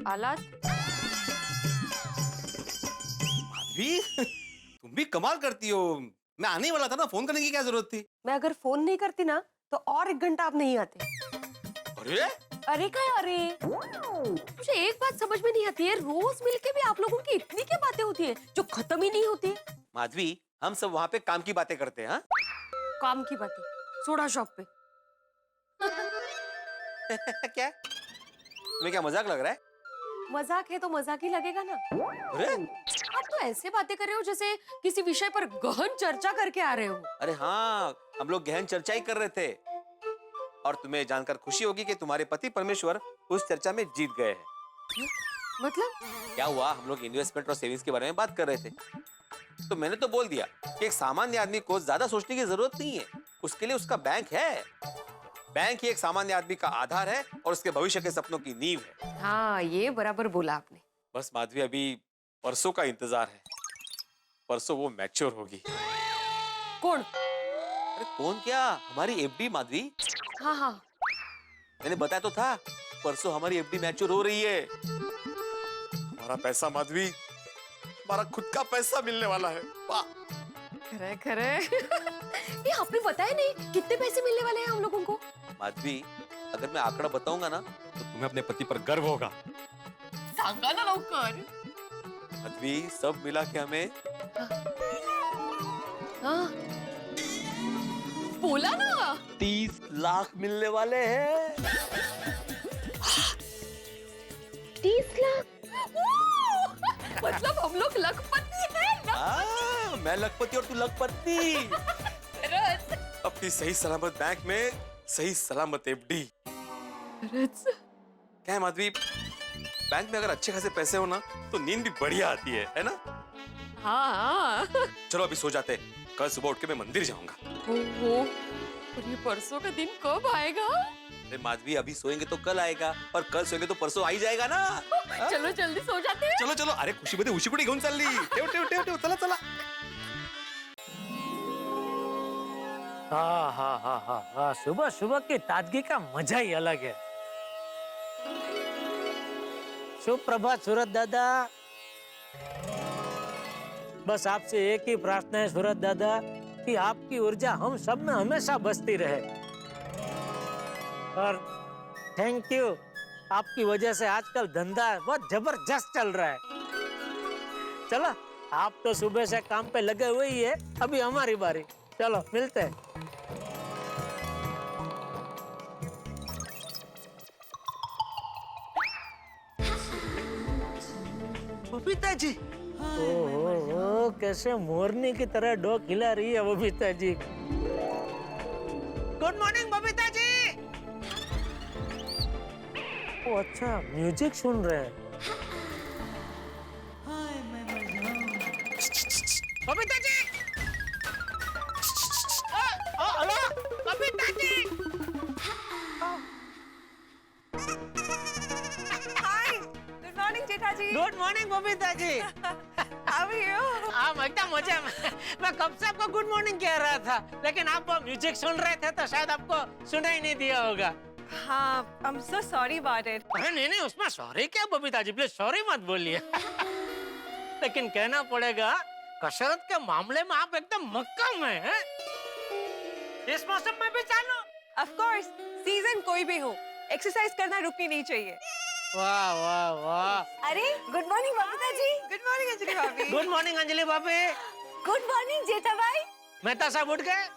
आलात, माधवी, तुम भी कमाल करती हो। मैं आने ही वाला था ना, फोन करने की क्या जरूरत थी? मैं अगर फोन नहीं करती ना तो और 1 घंटा आप नहीं आते। अरे अरे क्या अरे, मुझे एक बात समझ में नहीं आती है, रोज मिलके भी आप लोगों की इतनी क्या बातें होती है जो खत्म ही नहीं होती। माधवी, हम सब वहाँ पे काम की बातें करते हैं। हाँ? काम की बातें सोडा शॉप पे। क्या? तुम्हें क्या मजाक लग रहा है? मजाक है तो मजाक ही लगेगा ना। अरे आप तो ऐसे बातें कर रहे हो जैसे किसी विषय पर गहन चर्चा करके आ रहे हो। अरे हाँ, हम लोग गहन चर्चा ही कर रहे थे। और तुम्हें जानकर खुशी होगी कि तुम्हारे पति परमेश्वर उस चर्चा में जीत गए हैं। मतलब? क्या हुआ, हम लोग इन्वेस्टमेंट और सेविंग्स के बारे में बात कर रहे थे, तो मैंने तो बोल दिया कि एक सामान्य आदमी को ज्यादा सोचने की जरूरत नहीं है, उसके लिए उसका बैंक है। बैंक ही एक सामान्य आदमी का आधार है और उसके भविष्य के सपनों की नींव है। हाँ, ये बराबर बोला आपने। बस माधवी, अभी परसों का इंतजार है। परसों वो मैच्योर होगी। कौन? अरे कौन क्या, हमारी एफडी माधवी। हाँ हाँ, मैंने बताया तो था, परसों हमारी एफडी मैच्योर हो रही है। हमारा पैसा माधवी, हमारा खुद का पैसा मिलने वाला है। वाह, खरे खरे। ये आपने बताया नहीं कितने पैसे मिलने वाले हैं हम लोगों को। माधवी, अगर मैं आंकड़ा बताऊंगा ना तो तुम्हें अपने पति पर गर्व होगा। सांगा ना लवकर। माधवी, सब मिला के हमें हाँ, बोला ना। 30 लाख मिलने वाले हैं। 30 लाख? मतलब हम लोग लखपति हैं। मैं लखपति और तू लखपति। अपनी सही सलामत बैंक में सही सलामत एफडी। क्या है माधवी, बैंक में अगर अच्छे खासे पैसे हो ना तो नींद भी बढ़िया आती है ना? हाँ। चलो अभी सो जाते, कल सुबह उठ के मैं मंदिर जाऊंगा। और ये परसों का दिन कब आएगा? अरे माधवी, अभी सोएंगे तो कल आएगा और कल सोएंगे तो परसों आ ही जाएगा ना। चलो जल्दी सो जाते हैं। चलो चलो, अरे खुशी मध्ये उशी कुठे घेऊन चालली? ठेव ठेव ठेव ठेव, चला चला। हाँ हाँ हाँ हाँ हाँ, सुबह सुबह की ताजगी का मजा ही अलग है। सुप्रभात सूरत दादा। बस आपसे एक ही प्रार्थना है सूरत दादा कि आपकी ऊर्जा हम सब में हमेशा बसती रहे। और थैंक यू, आपकी वजह से आजकल धंधा बहुत जबरदस्त चल रहा है। चलो, आप तो सुबह से काम पे लगे हुए ही है, अभी हमारी बारी। चलो मिलते हैं। बबीता जी, ओहो, कैसे मोरनी की तरह डोक हिला रही है बबीता जी। Good morning Babita ji. ओ अच्छा, म्यूजिक सुन रहे हैं। Babita ji, hello Babita ji. Good morning Jetha ji. Good morning Babita ji. How are you? हम एकदम मजे मैं कब से आपको गुड मॉर्निंग कह रहा था, लेकिन आप वो म्यूजिक सुन रहे थे तो शायद आपको सुना ही नहीं दिया होगा। हाँ, I'm so sorry about it. अरे नहीं, उसमें सॉरी क्या बबीता जी, प्लीज सॉरी मत बोलिए। लेकिन कहना पड़ेगा, कसरत के मामले में आप एकदम मक्कम हैं। इस मौसम में भी चालू? Of course, सीजन कोई भी हो, एक्सरसाइज करना रुकनी नहीं चाहिए। वाह वाह वाह। अरे good morning Babita ji. Good morning Anjali भाभी। गुड मॉर्निंग अंजलि भाभी। गुड मॉर्निंग जेठा भाई। मेहता साहब उठ गए?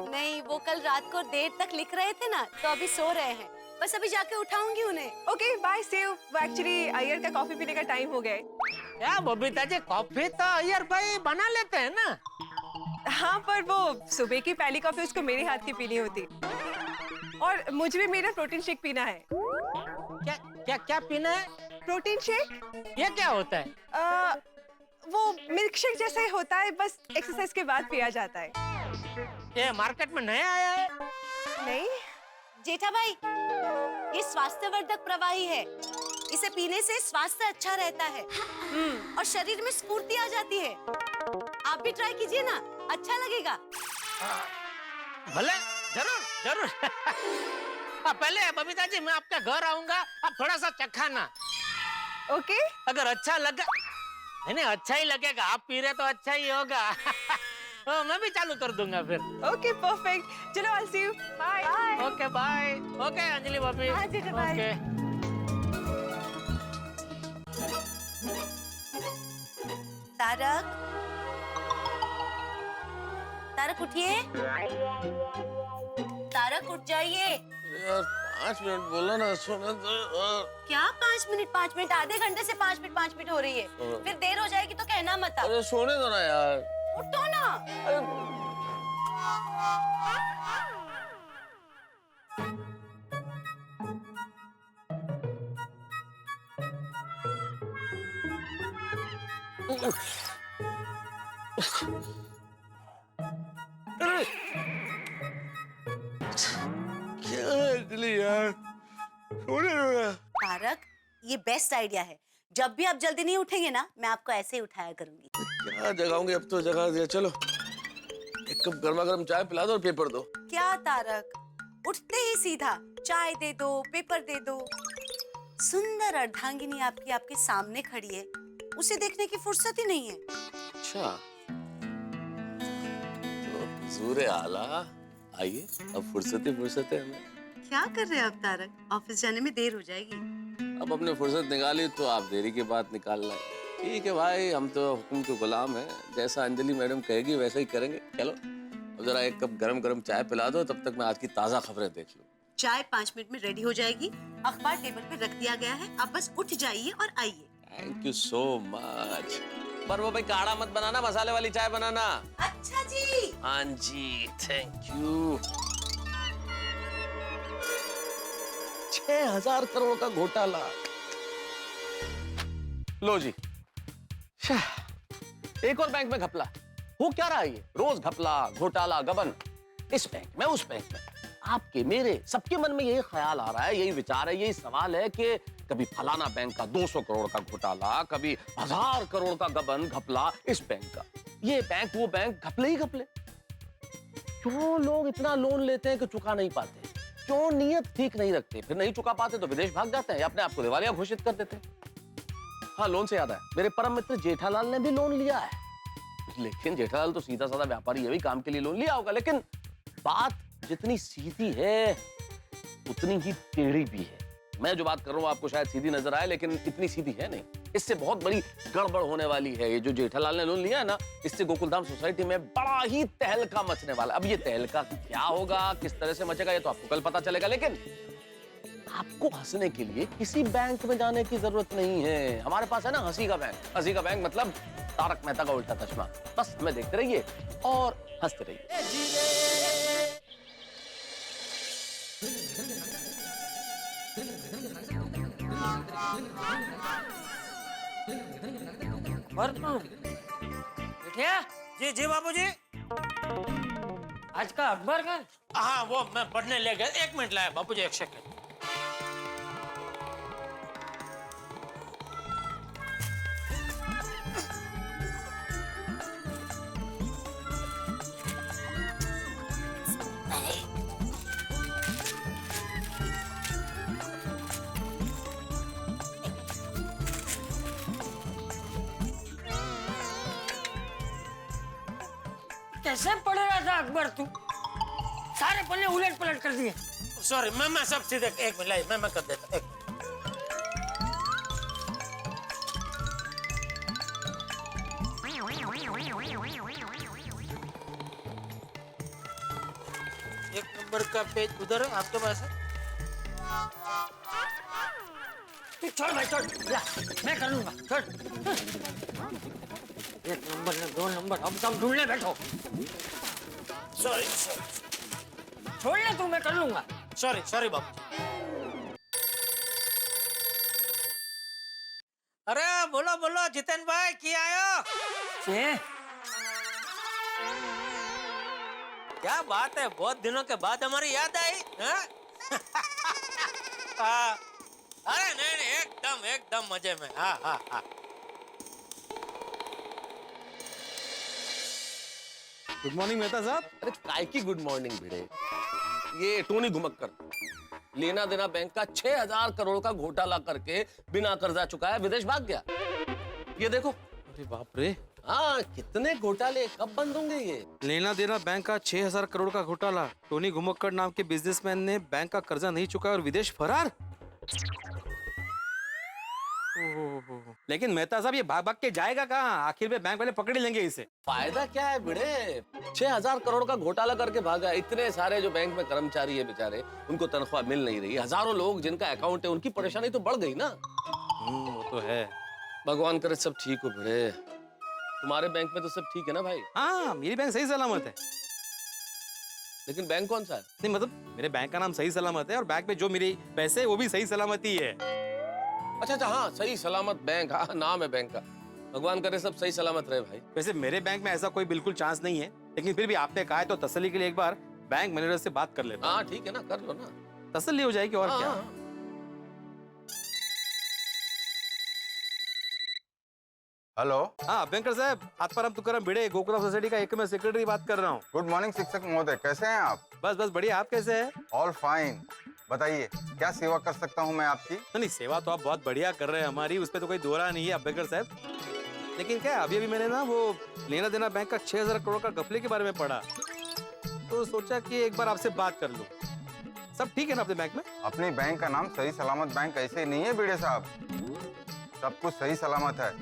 नहीं, वो कल रात को देर तक लिख रहे थे ना, तो अभी सो रहे हैं। बस अभी जाके उठाऊंगी उन्हें। Okay bye, see you. वो एक्चुअली अय्यर का कॉफी पीने का टाइम हो गया है। क्या बबीता जी, कॉफी तो अय्यर भाई बना लेते हैं ना। हाँ, पर वो सुबह की पहली कॉफी उसको मेरे हाथ की पीनी होती, और मुझे भी मेरा प्रोटीन शेक पीना है। क्या क्या क्या पीना है? Protein shake? ये क्या होता है? वो मिल्क शेक जैसा ही होता है, बस एक्सरसाइज के बाद पिया जाता है। ये मार्केट में नया आया है? नहीं जेठा भाई, ये स्वास्थ्यवर्धक प्रवाही है। इसे पीने से स्वास्थ्य अच्छा रहता है और शरीर में स्फूर्ति आ जाती है। आप भी ट्राई कीजिए ना, अच्छा लगेगा। भले, जरूर जरूर। पहले बबीता जी मैं आपके घर आऊंगा, आप थोड़ा सा चखाना। ओके। अगर अच्छा लगा, नहीं अच्छा ही लगेगा, आप पी रहे तो अच्छा ही होगा। मैं भी चालू कर दूंगा फिर। ओके परफेक्ट, चलो I'll see you. Bye. Okay bye. Okay Anjali भाभी। हाँ जेठा भाई। ओके। तारक, तारक उठिए। तारक उठ जाइए। यार 5 मिनट बोला ना, सोने दो। क्या 5 मिनट? 5 मिनट, आधे घंटे से 5 मिनट 5 मिनट हो रही है। फिर देर हो जाएगी तो कहना मत। अरे सोने दो ना यार। उठो ना। यार सोने दो ना। तारक, ये बेस्ट आइडिया है। जब भी आप जल्दी नहीं उठेंगे ना, मैं आपको ऐसे ही उठाया करूंगी। क्या जगाऊंगी, अब तो जगा दिया। चलो एक कप गर्मा गर्म चाय पिला दो और पेपर दो। क्या तारक, उठते ही सीधा चाय दे दो, पेपर दे दो। सुंदर अर्धांगिनी आपकी आपके सामने खड़ी है, उसे देखने की फुर्सत ही नहीं है। अच्छा तो हुजूर आला, आइए, अब फुर्सत ही फुर्सत है हमें। क्या कर रहे हैं आप तारक? ऑफिस जाने में देर हो जाएगी। अब अपने फुर्सत निकाली तो आप देरी के बाद निकालना है। ठीक है भाई, हम तो हुक्म के गुलाम हैं। जैसा अंजलि मैडम कहेगी वैसा ही करेंगे। चलो अब जरा एक कप गरम गरम चाय पिला दो, तब तक मैं आज की ताजा खबरें देख लूं। चाय 5 मिनट में रेडी हो जाएगी। अखबार टेबल पे रख दिया गया है, आप बस उठ जाइए और आइए। Thank you so much. पर वो भाई काढ़ा मत बनाना, मसाले वाली चाय बनाना। अच्छा जी। हाँ जी, थैंक यू। 6,000 करोड़ का घोटाला। लो जी, एक और बैंक में घपला। हो क्या रहा है ये? रोज घपला, घोटाला, गबन। इस बैंक में, उस बैंक में। आपके, मेरे, सबके मन में यही ख्याल आ रहा है, यही विचार है, यही सवाल है कि कभी फलाना बैंक का 200 करोड़ का घोटाला, कभी 1000 करोड़ का गबन घपला इस बैंक का। ये बैंक, वो बैंक, घपले ही घपले। क्यों लोग इतना लोन लेते हैं कि चुका नहीं पाते? क्यों नीयत ठीक नहीं रखते? फिर नहीं चुका पाते तो विदेश भाग जाते हैं या अपने आप को दिवालिया घोषित कर देते हैं। हाँ, लोन से याद है, मेरे परम मित्र जेठालाल ने भी लोन लिया है। लेकिन जेठालाल तो सीधा साधा व्यापारी है, भी काम के लिए लोन लिया होगा। लेकिन बात जितनी सीधी है उतनी ही टेढ़ी भी है। मैं जो बात कर रहा हूँ आपको शायद सीधी नजर आए, लेकिन इतनी सीधी है नहीं। इससे बहुत बड़ी गड़बड़ होने वाली है। ये जो जेठालाल ने लोन लिया है ना, इससे गोकुलधाम सोसाइटी में बड़ा ही तहलका मचने वाला। अब ये तहलका क्या होगा, किस तरह से मचेगा, ये तो आपको कल पता चलेगा। लेकिन आपको हंसने के लिए किसी बैंक में जाने की जरूरत नहीं है। हमारे पास है ना हंसी का बैंक। हंसी का बैंक मतलब तारक मेहता का उल्टा चश्मा। बस हमें देखते रहिए और हंसते रहिए। जी जी बाबूजी। आज का अखबार का? हाँ, वो मैं पढ़ने ले गया। 1 मिनट लाया बाबूजी, 1 सेकंड। कैसे पढ़ रहा था अकबर तू? सारे पन्ने उलट पलट कर दिए। सॉरी, मैं सब सीधे एक मिनट मैं कर देता। एक नंबर का पेज उधर है आपके पास है? तू छोड़ भाई, छोड़, ला, मैं कर लूंगा, छोड़। एक नंबर ने 2 नंबर, अब सब ढूंढने बैठो। सॉरी, छोड़ ले तू, मैं कर लूंगा। सॉरी बाबू। अरे बोलो जितेन भाई, क्या आयो? क्या बात है, बहुत दिनों के बाद हमारी याद आई, हाँ? अरे नहीं, एकदम मजे में। हाँ। गुड मॉर्निंग मेहता साहब। अरे काय की गुड मॉर्निंग भिड़े, ये टोनी घुमक्कर लेना देना बैंक का 6000 करोड़ का घोटाला करके बिना कर्जा चुकाए विदेश भाग गया। ये देखो। अरे बाप रे, हाँ, कितने घोटाले कब बंद होंगे ये? लेना देना बैंक का 6000 करोड़ का घोटाला, टोनी घुमक्कर नाम के बिजनेसमैन ने बैंक का कर्जा नहीं चुकाया और विदेश फरार। लेकिन मेहता साहब ये भाग भाग के जाएगा कहाँ? आखिर में बैंक वाले पकड़ ही लेंगे इसे। फायदा क्या है भिड़े, 6000 करोड़ का घोटाला करके भागा। इतने सारे जो बैंक में कर्मचारी है बेचारे, उनको तनख्वाह मिल नहीं रही। हजारों लोग जिनका अकाउंट है, उनकी परेशानी तो बढ़ गई ना। वो तो है। भगवान करे सब ठीक हो भिड़े। तुम्हारे बैंक में तो सब ठीक है ना भाई? हाँ, मेरी बैंक सही सलामत है। लेकिन बैंक कौन सा है? नहीं मतलब मेरे बैंक का नाम सही सलामत है और बैंक में जो मेरे पैसे है वो भी सही सलामत ही है। अच्छा, हाँ, सही सलामत बैंक। हाँ, नाम है बैंक का। भगवान करे सब सही सलामत रहे भाई। वैसे मेरे बैंक में ऐसा कोई बिल्कुल चांस नहीं है, लेकिन फिर भी आपने कहा है तो तसल्ली के लिए एक बार बैंक मैनेजर से बात कर लेता हूं। हाँ ठीक है ना, कर लो ना, तसल्ली हो जाएगी और क्या। हेलो। हाँ बैंकर साहब, आत्माराम तुकाराम भिड़े, गोकुलम सोसाइटी का एक मैं सेक्रेटरी बात कर रहा हूँ। गुड मॉर्निंग शिक्षक महोदय, कैसे हैं आप? बस बढ़िया, आप कैसे हैं? All fine. बताइए क्या सेवा कर सकता हूँ मैं आपकी? नहीं, सेवा तो आप बहुत बढ़िया कर रहे हैं हमारी, उस पर तो कोई दोहरा नहीं है अम्बेडकर साहब। लेकिन क्या अभी मैंने ना वो लेना देना बैंक का 6000 करोड़ का घपले के बारे में पढ़ा, तो सोचा कि एक बार आपसे बात कर लूं। सब ठीक है ना अपने बैंक में? अपनी बैंक का नाम सही सलामत बैंक ऐसे ही नहीं है भिड़े साहब, सब कुछ सही सलामत है।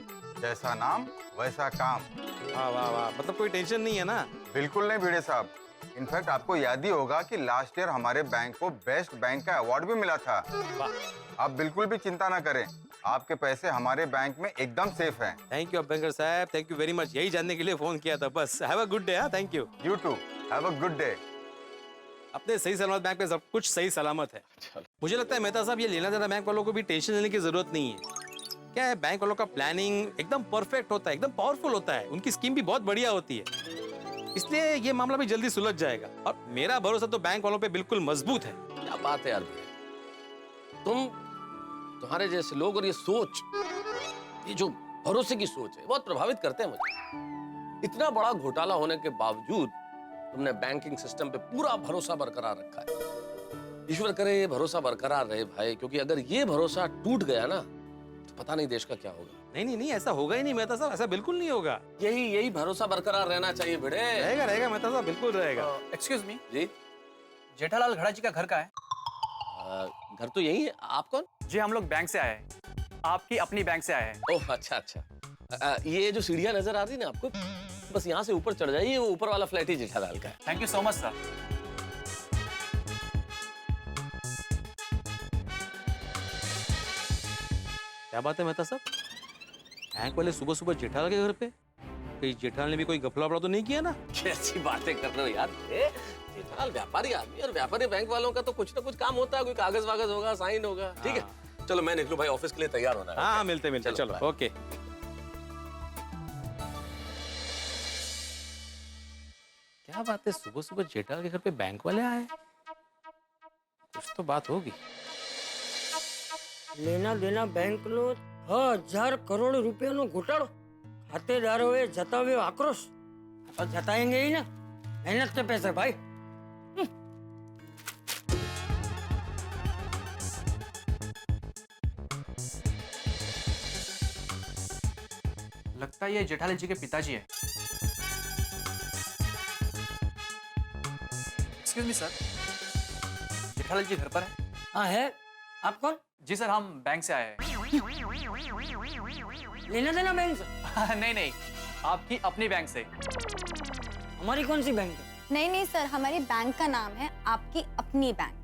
जैसा नाम वैसा काम। वाह वाह वाह, मतलब कोई टेंशन नहीं है ना? बिल्कुल नहीं भिड़े साहब। इनफैक्ट आपको याद ही होगा कि लास्ट ईयर हमारे बैंक को बेस्ट बैंक का अवार्ड भी मिला था। आप बिल्कुल भी चिंता ना करें, आपके पैसे हमारे बैंक में एकदम सेफ हैं। थैंक यू अम्बेडकर साहब, थैंक यू वेरी मच। यही जानने के लिए फोन किया था बस। Have a good day. Thank you. You too, have a good day. अपने सही सलामत बैंक में सब कुछ सही सलामत है। मुझे लगता है मेहता साहब, ये लेना देना बैंक वालों को भी टेंशन लेने की जरूरत नहीं है। क्या है, बैंक वालों का प्लानिंग एकदम परफेक्ट होता है, एकदम पावरफुल होता है, उनकी स्कीम भी बहुत बढ़िया होती है, इसलिए ये मामला भी जल्दी सुलझ जाएगा। और मेरा भरोसा तो बैंक वालों पे बिल्कुल मजबूत है। क्या बात है यार, तुम्हारे जैसे लोग और ये सोच, ये जो भरोसे की सोच है, बहुत प्रभावित करते हैं मुझे। इतना बड़ा घोटाला होने के बावजूद तुमने बैंकिंग सिस्टम पे पूरा भरोसा बरकरार रखा है। ईश्वर करे ये भरोसा बरकरार रहे भाई, क्योंकि अगर ये भरोसा टूट गया ना तो पता नहीं देश का क्या होगा। नहीं, ऐसा होगा ही नहीं मेहता साहब, ऐसा बिल्कुल नहीं होगा। यही भरोसा बरकरार रहना चाहिए भिड़े। रहेगा मेहता साहब, बिल्कुल रहेगा। एक्सक्यूज मी जी, जेठालाल घड़ा जी का घर कहाँ है? घर तो यही है। आप कौन? जी हम लोग बैंक से आए हैं, आपकी अपनी बैंक से आए हैं। ओह अच्छा। ये जो सीढ़ियां नजर आ रही ना आपको, बस यहाँ से ऊपर चढ़ जाइए, वो ऊपर वाला फ्लैट ही जेठालाल का है। Thank you so much sir. क्या बात है मेहता साहब, बैंक वाले सुबह सुबह जेठालाल के घर पे? कहीं जेठालाल ने भी कोई घपला वपला तो नहीं किया ना? कैसी बातें कर रहे हो यार। जेठालाल व्यापारी आदमी, और व्यापारी बैंक वालों का तो कुछ ना कुछ काम होता है, कोई कागज वागज होगा, साइन होगा। ठीक है, चलो मैं निकलूं भाई, ऑफिस के लिए तैयार होना है। हाँ, मिलते चलो। ओके। क्या बात है, सुबह सुबह जेठालाल के घर पे बैंक वाले आए? कुछ तो बात होगी। લેના દેના બેંક નો 1000 કરોડ રૂપિયાનો ઘોટાળો, ખાતેદારોએ જતાવ્યો આક્રોશ। તો જતાएंगे ही ना, मेहनत के पैसे भाई। लगता है ये जेठालाल जी के पिताजी है। एक्सक्यूज मी सर, जेठालाल जी घर पर है? हाँ है। आप कौन? जी सर, हम बैंक से आए हैं। लेना देना बैंक से? नहीं नहीं, आपकी अपनी बैंक से। हमारी कौन सी बैंक है? नहीं नहीं सर, हमारी बैंक का नाम है आपकी अपनी बैंक।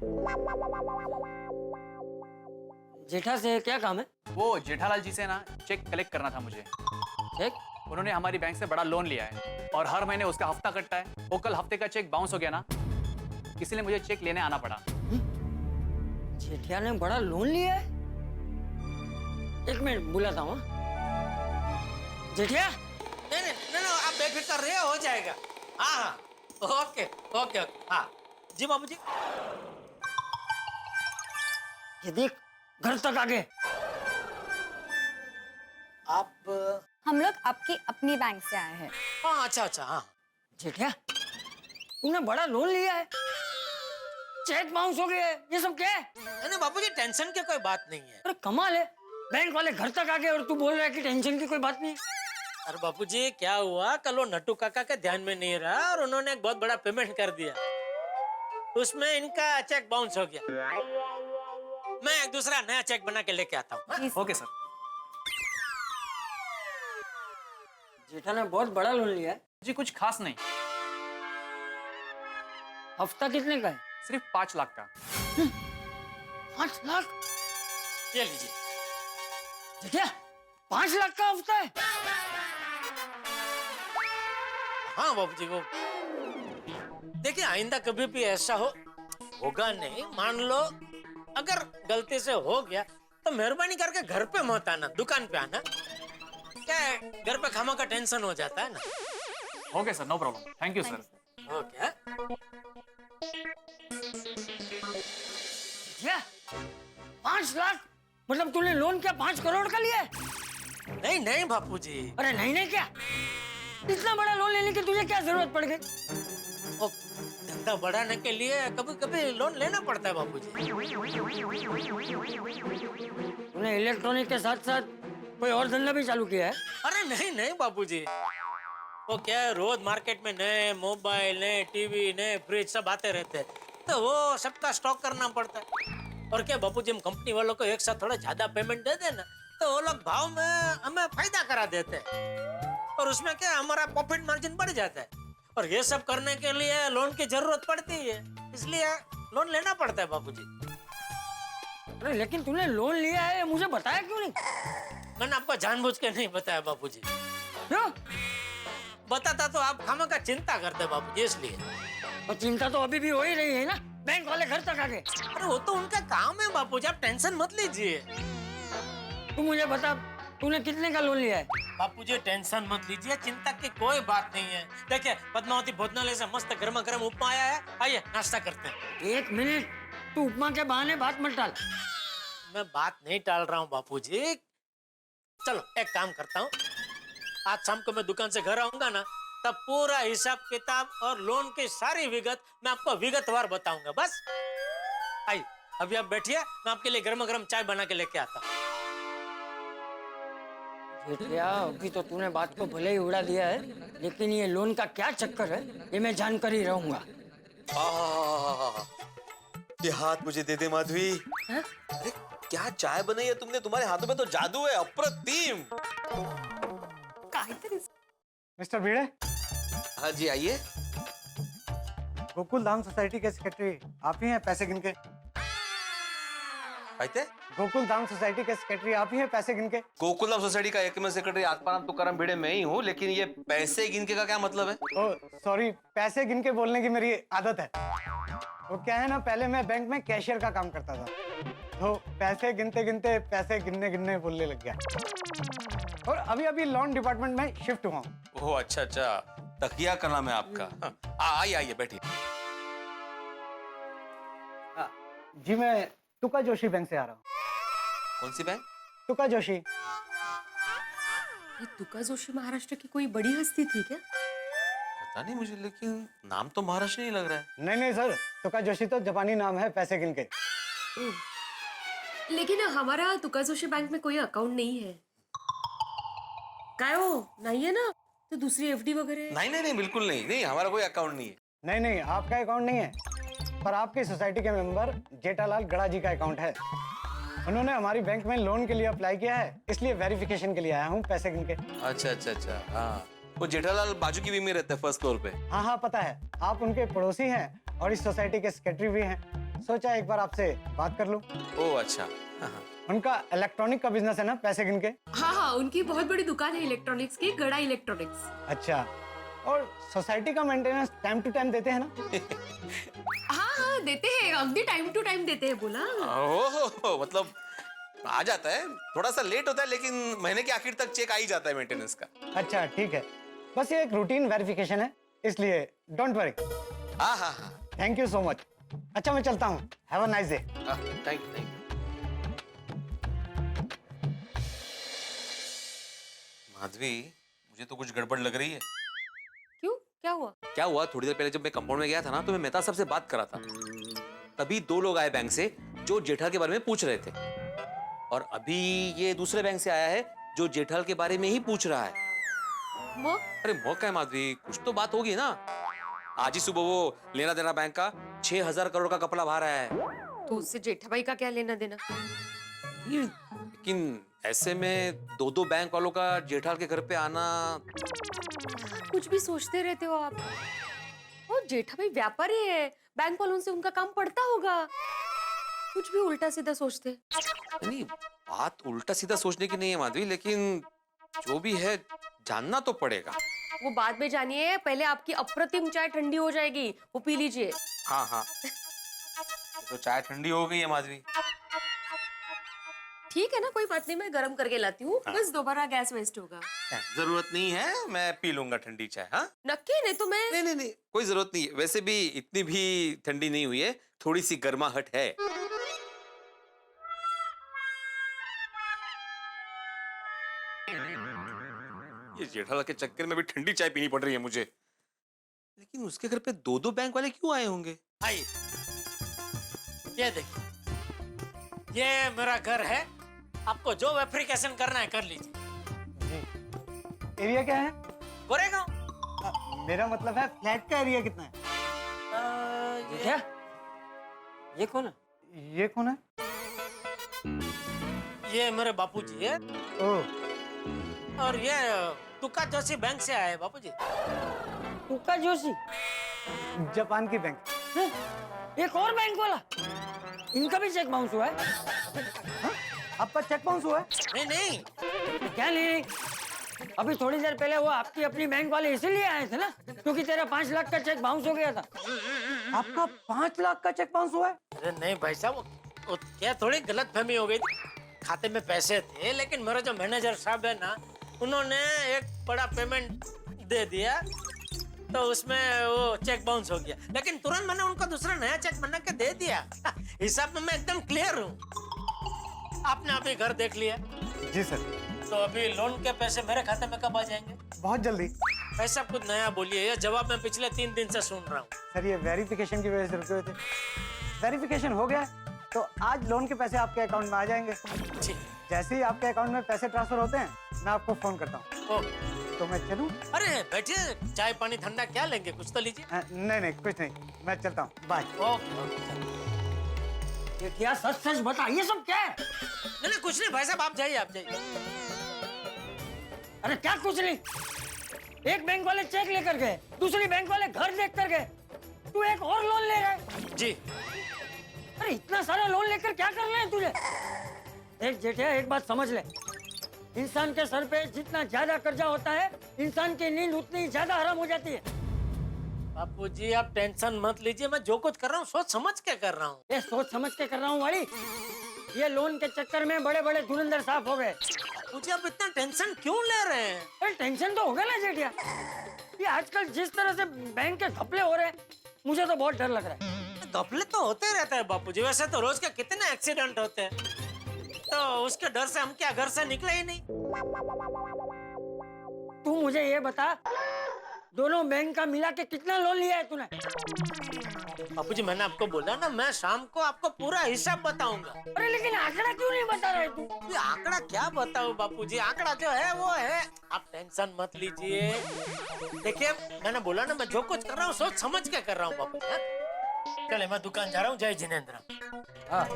जेठा से क्या काम है? वो जेठालाल जी से ना चेक कलेक्ट करना था मुझे। चेक? उन्होंने हमारी बैंक से बड़ा लोन लिया है और हर महीने उसका हफ्ता कटता है। वो कल हफ्ते का चेक बाउंस हो गया ना, इसलिए मुझे चेक लेने आना पड़ा। जेठिया ने बड़ा लोन लिया है? एक मिनट बुलाता हूँ। जेठिया? नहीं नहीं नहीं, आप बेफिक्र रहिए, हो जाएगा। हाँ हाँ, ओके ओके ओके। हाँ जी बाबूजी। ये देख, घर तक आ गए। आप? हम लोग आपकी अपनी बैंक से आए हैं। हाँ अच्छा अच्छा। हाँ जेठिया, तूने बड़ा लोन लिया है, चेक बाउंस हो गया है, ये सब क्या है? नहीं बाबूजी, टेंशन की कोई बात नहीं है। अरे कमाल है, बैंक वाले घर तक आ गए और तू बोल रहा है कि टेंशन की कोई बात नहीं है। अरे बाबूजी, क्या हुआ, कल वो नट्टू काका के ध्यान में नहीं रहा और उन्होंने एक बहुत बड़ा पेमेंट कर दिया, उसमें इनका चेक बाउंस हो गया। मैं एक दूसरा नया चेक बना के लेके आता हूँ। Okay sir. जेठा ने बहुत बड़ा लोन लिया है। जी कुछ खास नहीं, हफ्ता कितने का है? सिर्फ 5 लाख का। 5 लाख? ये लीजिए। जेठिया, 5 लाख का हफ्ता है? हाँ बाबूजी, वो देखिए आइंदा कभी भी ऐसा होगा नहीं। मान लो अगर गलती से हो गया तो मेहरबानी करके घर पे मत आना, दुकान पे आना। क्या है, घर पे खामा का टेंशन हो जाता है ना। Okay sir, no problem, thank you sir. Okay. Jethiya, 5 lakh? मतलब तूने लोन क्या 5 करोड़ का लिया है? नहीं नहीं बापूजी। अरे नहीं नहीं क्या, इतना बड़ा लोन लेने की तुझे क्या जरूरत पड़ गई? धंधा बढ़ाने के लिए कभी कभी लोन लेना पड़ता है बापूजी। तूने इलेक्ट्रॉनिक के साथ साथ कोई और धंधा भी चालू किया है? अरे नहीं नहीं बापूजी, वो क्या है, रोज मार्केट में नए मोबाइल, नए टीवी, नए फ्रिज सब आते रहते हैं, तो वो सबका स्टॉक करना पड़ता है। और क्या बापूजी, हम कंपनी वालों को एक साथ थोड़ा ज्यादा पेमेंट दे देना तो वो लोग भाव में हमें फायदा करा देते हैं और उसमें क्या हमारा प्रॉफिट मार्जिन बढ़ जाता है। और ये सब करने के लिए लोन की जरूरत पड़ती है, इसलिए लोन लेना पड़ता है बापूजी। अरे लेकिन तूने लोन लिया है, मुझे बताया क्यों नहीं? मैंने आपको जानबूझ के नहीं बताया बापूजी। क्यों? बताता तो आप खामा का चिंता करते बापूजी, इसलिए। और चिंता तो अभी भी हो ही रही है ना, बैंक वाले घर तक आ गए। अरे वो तो उनका काम है बापूजी, आप टेंशन मत लीजिए। तू मुझे बता, तूने कितने का लोन लिया है? बापूजी टेंशन मत लीजिए, चिंता की कोई बात नहीं है। देखिए पद्मावती भोजनालय से मस्त गर्मा गर्म उपमा आया है, आइए नाश्ता करते हैं। 1 मिनट, तू उपमा के बहाने बात मत टाल। मैं बात नहीं टाल रहा हूँ बापूजी। चलो एक काम करता हूँ, आज शाम को मैं दुकान से घर आऊंगा ना, तब पूरा हिसाब किताब और लोन की सारी विगत मैं आपको विगतवार बताऊंगा। बस आइए, अभी आप बैठिए, मैं आपके लिए गर्मा गर्म चाय बना के लेके आता हूँ। जेठिया, अभी तो तूने बात को भले ही उड़ा दिया है, लेकिन ये लोन का क्या चक्कर है ये मैं जानकर ही रहूंगा। ये हाथ मुझे दे दे माधवी। अरे क्या चाय बनाई है तुमने, तुम्हारे हाथों में तो जादू है, अप्रतिम। मिस्टर भिड़े, हाँ जी आइए। गोकुल धाम सोसाइटी के सेक्रेटरी आप ही हैं, पैसे गिन के? कहते गोकुल धाम सोसाइटी के सेक्रेटरी आप ही हैं, पैसे गिन के? गोकुलधाम सोसाइटी का एकमेव सेक्रेटरी आत्माराम तुकाराम भिड़े मैं ही हूँ, लेकिन ये पैसे गिनके का क्या मतलब है? ओह सॉरी, पैसे गिन के बोलने की मेरी आदत है। वो क्या है ना, पहले मैं बैंक में कैशियर का काम करता था, तो पैसे गिनते गिनते पैसे गिनने गिनने बोलने लग गया। और अभी अभी लोन डिपार्टमेंट में शिफ्ट हुआ हूँ। ओह अच्छा अच्छा, तकिया का नाम है आपका। आइए आइए बैठिए। जी मैं तुका जोशी बैंक से आ रहा हूँ। कौन सी बैंक? तुका जोशी। ये तुका जोशी महाराष्ट्र की कोई बड़ी हस्ती थी क्या? पता नहीं मुझे, लेकिन नाम तो महाराष्ट्र नहीं लग रहा है। नहीं नहीं सर, तुका जोशी तो जापानी नाम है, पैसे गिन के। लेकिन हमारा तुका जोशी बैंक में कोई अकाउंट नहीं है। काय हो, नहीं है ना? तो दूसरी एफडी वगैरह? नहीं नहीं नहीं, बिल्कुल नहीं, नहीं हमारा कोई अकाउंट नहीं है। नहीं नहीं, आपका अकाउंट नहीं है, पर आपकी सोसाइटी के मेंबर जेठालाल गड़ा जी का अकाउंट है। उन्होंने हमारी बैंक में लोन के लिए अप्लाई किया है, इसलिए वेरिफिकेशन के लिए आया हूँ पैसे गिन के। अच्छा अच्छा अच्छा, हाँ वो जेठालाल बाजू की विंग में रहता है, फर्स्ट फ्लोर पे। हाँ हाँ पता है, आप उनके पड़ोसी हैं और इस सोसाइटी के सेक्रेटरी भी हैं। सोचा एक बार आपसे बात कर लूं। ओह अच्छा। हाँ, हाँ। उनका इलेक्ट्रॉनिक का बिजनेस है ना, पैसे गिन के। हाँ हाँ, उनकी बहुत बड़ी दुकान है इलेक्ट्रॉनिक्स की, गड़ा इलेक्ट्रॉनिक्स। अच्छा, और सोसाइटी का मेंटेनेंस टाइम टू टाइम देते हैं ना? हाँ हाँ देते हैं, अगदी टाइम टू टाइम देते हैं बोला। ओह मतलब आ जाता है, थोड़ा सा लेट होता है लेकिन महीने के आखिर तक चेक आ ही जाता है मेंटेनेंस का। अच्छा ठीक है, बस ये एक रूटीन वेरिफिकेशन है, इसलिए डोंट वरी। हाँ हाँ हाँ, थैंक यू सो मच। अच्छा मैं चलता हूँ, have a nice day. Thank you. Madhavi, मुझे तो कुछ गड़बड़ लग रही है। क्यों, क्या हुआ? क्या हुआ, थोड़ी देर पहले जब मैं कंपाउंड में गया था ना, तो मैं मेहता साहब से बात कर रहा था, तभी 2 लोग आए बैंक से जो जेठा के बारे में पूछ रहे थे, और अभी ये दूसरे बैंक से आया है जो जेठाल के बारे में ही पूछ रहा है। अरे मौका है माधवी, कुछ तो बात होगी ना। आज ही सुबह वो लेना देना बैंक का 6,000 करोड़ का कपड़ा बाहर आया है। तो उससे जेठा भाई का क्या लेना देना? लेकिन ऐसे में 2 बैंक वालों का जेठाल के घर पे आना। कुछ भी सोचते रहते हो आप। और जेठा भाई व्यापारी है, बैंक वालों से उनका काम पड़ता होगा, कुछ भी उल्टा सीधा सोचते। नहीं, बात उल्टा सीधा सोचने की नहीं है माधवी, लेकिन जो भी है जानना तो पड़ेगा। वो बाद में जानिए, पहले आपकी अप्रतिम चाय ठंडी हो जाएगी, वो पी लीजिए। हाँ हाँ, तो चाय ठंडी हो गई है माधवी। ठीक है ना, कोई बात नहीं, मैं गरम करके लाती हूँ। हाँ। बस दोबारा गैस वेस्ट होगा। जरूरत नहीं है, मैं पी लूंगा ठंडी चाय। हाँ नक्की, नहीं तो मैं। नहीं, कोई जरूरत नहीं है। वैसे भी इतनी भी ठंडी नहीं हुई है, थोड़ी सी गर्माहट है। ये जेठालाल के चक्कर में भी ठंडी चाय पीनी पड़ रही है मुझे। लेकिन उसके घर पे 2 बैंक वाले क्यों आए होंगे? आइए, ये देखिए, ये मेरा घर है, आपको जो वेरिफिकेशन करना है कर लीजिए। एरिया क्या है? गोरेगांव। मेरा मतलब है फ्लैट का एरिया कितना है? क्या? ये कौन है? ये कौन है? ये मेरे बापूजी है। ओह, और ये तुका जोशी बैंक से आए बापूजी। तुका जोशी जापान की बैंक। एक और बैंक वाला, इनका भी चेक बाउंस हुआ है। हाँ? आपका चेक बाउंस हुआ है? नहीं, क्या नहीं, अभी थोड़ी देर पहले वो आपकी अपनी बैंक वाले इसीलिए आए थे ना, क्योंकि तेरा 5 लाख का चेक बाउंस हो गया था। आपका 5 लाख का चेक बाउंस हुआ है? अरे नहीं भाई साहब, वो क्या थोड़ी गलतफहमी हो गई थी। खाते में पैसे थे, लेकिन मेरा जो मैनेजर साहब है ना, उन्होंने एक बड़ा पेमेंट दे दिया, तो उसमें वो चेक बाउंस हो गया। लेकिन तुरंत मैंने उनको दूसरा नया चेक बना के दे दिया। हिसाब में मैं एकदम क्लियर हूँ। आपने अभी घर देख लिया? जी सर। तो अभी लोन के पैसे मेरे खाते में कब आ जाएंगे? बहुत जल्दी। ऐसा कुछ नया बोलिए, ये जवाब मैं पिछले 3 दिन से सुन रहा हूँ। सर ये वेरिफिकेशन की वजह से रुके हुए थे। वेरिफिकेशन हो गया तो आज लोन के पैसे आपके अकाउंट में आ जाएंगे। जैसे ही आपके अकाउंट में पैसे ट्रांसफर होते हैं, मैं आपको फोन करता हूँ। तो मैं चलूँ? अरे बैठिए, चाय पानी ठंडा क्या लेंगे, कुछ तो लीजिए। नहीं कुछ नहीं, मैं चलता हूँ, बाय। ये क्या, सच सच बता, ये सब क्या है? नहीं कुछ नहीं भाई साहब, आप जाइए, आप जाइए। अरे क्या कुछ नहीं, एक बैंक वाले चेक लेकर गए, दूसरी बैंक वाले घर देख कर गए, तू एक और लोन ले रहा है? जी। अरे इतना सारा लोन लेकर क्या करना है तुझे? एक जेठिया, एक बात समझ ले, इंसान के सर पे जितना ज्यादा कर्जा होता है, इंसान की नींद उतनी ज्यादा हराम हो जाती है। बापूजी आप टेंशन मत लीजिए, मैं जो कुछ कर रहा हूँ सोच समझ के कर रहा हूँ। ये सोच समझ के कर रहा हूँ वाली, ये लोन के चक्कर में बड़े बड़े धुरंधर साफ हो गए। मुझे आप इतना टेंशन क्यों ले रहे हैं? अरे टेंशन तो होगा ना जेठिया, ये आजकल जिस तरह से बैंक के घपले हो रहे हैं, मुझे तो बहुत डर लग रहा है। घपले तो होते रहते हैं बापूजी, वैसे तो रोज के कितने एक्सीडेंट होते हैं, तो उसके डर से हम क्या घर से निकले ही नहीं। तू मुझे ये बता, दोनों बैंक का मिला के कितना लोन लिया है तूने? बापूजी मैंने आपको बोला ना, मैं शाम को आपको पूरा हिसाब बताऊंगा। अरे लेकिन आंकड़ा क्यों नहीं बता रहे तू? ये आंकड़ा क्या बताऊं बापूजी, आंकड़ा जो है वो है, आप टेंशन मत लीजिए। देखिए मैंने बोला ना, मैं जो कुछ कर रहा हूँ सोच समझ के कर रहा हूँ बापूजी। चले मैं दुकान जा रहा हूँ। जय जिनेन्द्र। हाँ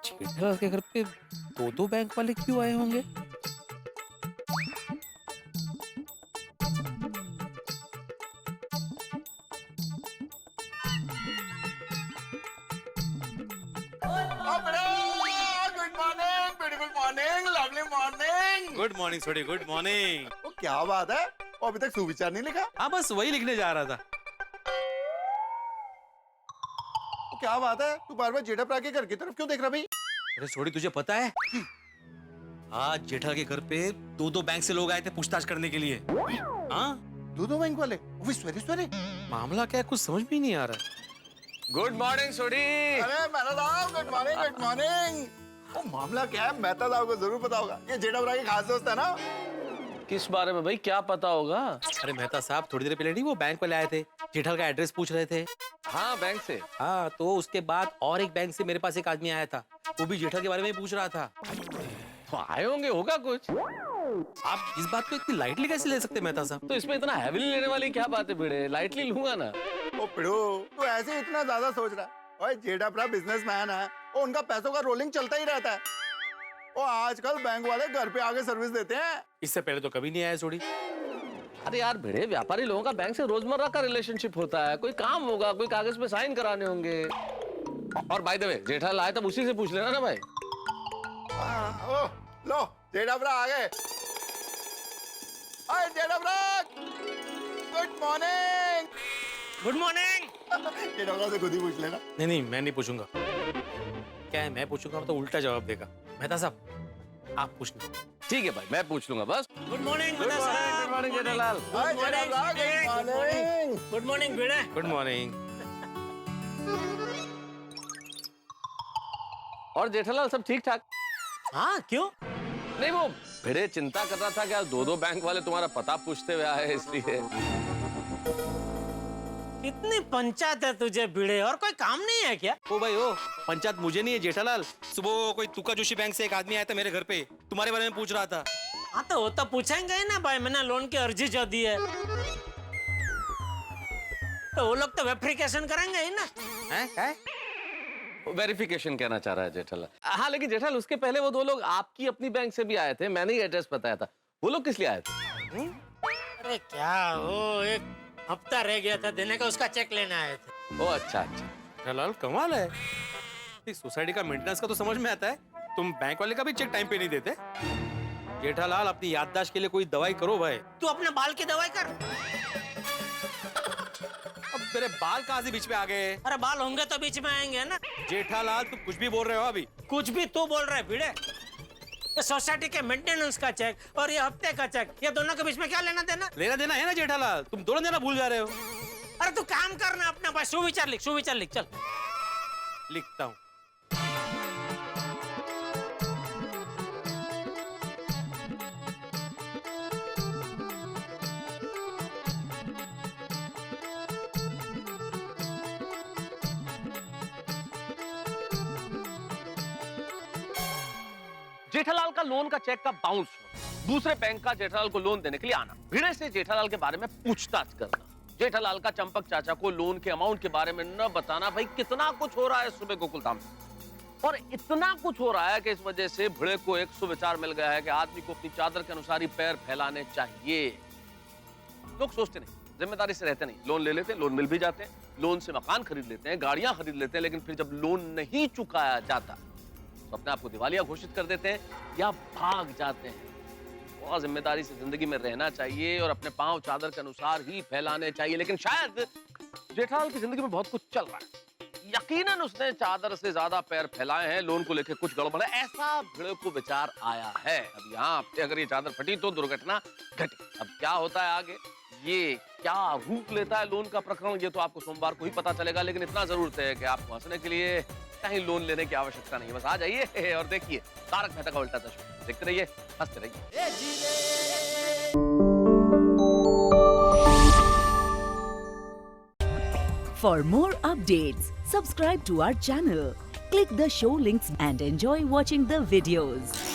जेठालाल के घर पे दो बैंक वाले क्यों आए होंगे? Good morning, beautiful morning, lovely morning. Good morning छोटी, गुड मॉर्निंग। वो क्या बात है, वो अभी तक सुविचार नहीं लिखा? हाँ बस वही लिखने जा रहा था। वो क्या बात है, तू बार बार जेठाप्रा के घर की तरफ क्यों देख रहा भाई? अरे छोटी तुझे पता है आज जेठा के घर पे दो बैंक से लोग आए थे पूछताछ करने के लिए। हाँ दो बैंक वाले, वो सवेरे मामला क्या है कुछ समझ भी नहीं आ रहा। गुड मॉर्निंग सोडी। अरे मेहता साहब गुड मॉर्निंग, गुड मॉर्निंग। वो मामला क्या है मेहता साहब को जरूर पता होगा, ये जेठाप्रा के खास दोस्त है ना। किस बारे में भाई, क्या पता होगा? अरे मेहता साहब थोड़ी देर पहले नहीं वो बैंक वाले आए थे, जेठा का एड्रेस पूछ रहे थे। हाँ बैंक से। हाँ तो उसके बाद और एक बैंक से मेरे पास एक आदमी आया था, वो भी जेठा के बारे में ही पूछ रहा था। तो आए होंगे, होगा कुछ। आप इस बात को इतनी लाइटली कैसे ले सकते मेहता साहब? तो इसमें इतना हैवीली लेने वाली क्या बात है भिड़े, लाइटली लूंगा ना। ओ पिड़ो, तू ऐसे इतना ज्यादा सोच रहा है? ओए जेठाप्रा बिजनेसमैन है, वो उनका पैसों का रोलिंग चलता ही रहता है। वो आजकल बैंक वाले घर पे आके सर्विस देते हैं। इससे पहले तो कभी नहीं आया छोड़ी। अरे यार भिड़े, व्यापारी लोगों का बैंक से रोजमर्रा का रिलेशनशिप होता है, कोई काम होगा, कोई कागज पे साइन कराने होंगे। और बाय द वे जेठालाल आए तब उसी से पूछ लेना ना भाई। ओ लो जेठाप्रा आ गए। Hi Jethapra, good morning. Good morning. Jethapra से खुद ही पूछ लेना। नहीं मैं नहीं पूछूंगा। क्या है मैं पूछूंगा तो उल्टा जवाब देगा। मेहता साहब आप पूछना। ठीक है भाई मैं पूछ लूंगा बस। Good morning good morning Jethalal. Hi Jethapra, good morning. Good morning Bhide. Good morning. और जेठालाल सब ठीक ठाक? हाँ क्यों? नहीं वो भिड़े चिंता कर रहा था कि दो बैंक वाले तुम्हारा पता पूछते हुए आए इसलिए। कितनी पंचायत है तुझे भिड़े, और कोई काम नहीं है क्या? ओ भाई ओ, पंचायत मुझे नहीं है जेठालाल। सुबह कोई तुका जोशी बैंक से एक आदमी आया था मेरे घर पे, तुम्हारे बारे में पूछ रहा था। हाँ तो वो तो पूछेंगे ही ना भाई, मैंने लोन की अर्जी जो दी है तो वो लोग तो वेरिफिकेशन करेंगे ही ना। हैं? वेरिफिकेशन कहना चाह रहा है जेठालाल। हाँ लेकिन जेठालाल उसके पहले वो दो लोग आपकी अपनी बैंक से भी आए थे, मैंने ही एड्रेस बताया था। वो लोग किस लिए आए थे? अरे क्या, वो एक हफ्ता रह गया था देने का, उसका चेक लेने आए थे। ओ अच्छा। जेठालाल कमाल है। इस सोसाइटी का मेंटेनेंस का तो समझ में आता है, तुम बैंक वाले का भी चेक टाइम पे नहीं देते। जेठालाल अपनी याददाश्त के लिए कोई दवाई करो भाई। तू अपने बाल की दवाई कर। अब मेरे बाल कहाँ से बीच में आ गए? अरे बाल होंगे तो बीच में आएंगे ना। जेठालाल तुम कुछ भी बोल रहे हो अभी। कुछ भी तू बोल रहा है भिड़े। ये सोसाइटी के मेंटेनेंस का चेक और ये हफ्ते का चेक, ये दोनों के बीच में क्या लेना देना? लेना देना है ना जेठालाल, तुम दोनों देना भूल जा रहे हो। अरे तू काम करना अपना भाई, सुविचार लिख चल। लिखता हूँ। जेठालाल का लोन का चेक का बाउंस होना, दूसरे बैंक का जेठालाल को लोन देने के लिए आना, भिड़े से जेठालाल के बारे में पूछताछ करना, जेठालाल का चंपक चाचा को लोन के अमाउंट के बारे में न बताना। भाई कितना कुछ हो रहा है सुबह गोकुलधाम में, और इतना कुछ हो रहा है कि इस वजह से भिड़े को एक सुविचार मिल गया है कि आदमी को अपनी चादर के अनुसार ही पैर फैलाने चाहिए। लोग सोचते नहीं, जिम्मेदारी से रहते नहीं, लोन ले लेते हैं, लोन मिल भी जाते हैं, लोन से मकान खरीद लेते हैं, गाड़ियां खरीद लेते हैं, लेकिन फिर जब लोन नहीं चुकाया जाता तो अपने आप को दिवालिया घोषित कर देते हैं या भाग जाते हैं। बहुत जिम्मेदारी से जिंदगी में रहना चाहिए और अपने पांव चादर के अनुसार ही फैलाने चाहिए। लेकिन शायद जेठालाल की जिंदगी में बहुत कुछ चल रहा है, यकीनन उसने चादर से ज्यादा पैर फैलाए हैं, लोन को लेकर कुछ गड़बड़ है, ऐसा भिड़े को विचार आया है। अब यहाँ पे अगर ये चादर फटी तो दुर्घटना घटी। अब क्या होता है आगे, ये क्या रूप लेता है लोन का प्रकरण, ये तो आपको सोमवार को ही पता चलेगा। लेकिन इतना जरूर है कि आपको हंसने के लिए कहीं लोन लेने की आवश्यकता नहीं है, बस आ जाइए और देखिए तारक मेहता का उल्टा चश्मा, देखते रहिए, हंसते रहिए। For more updates, subscribe to our channel, Click the show links and enjoy watching the videos.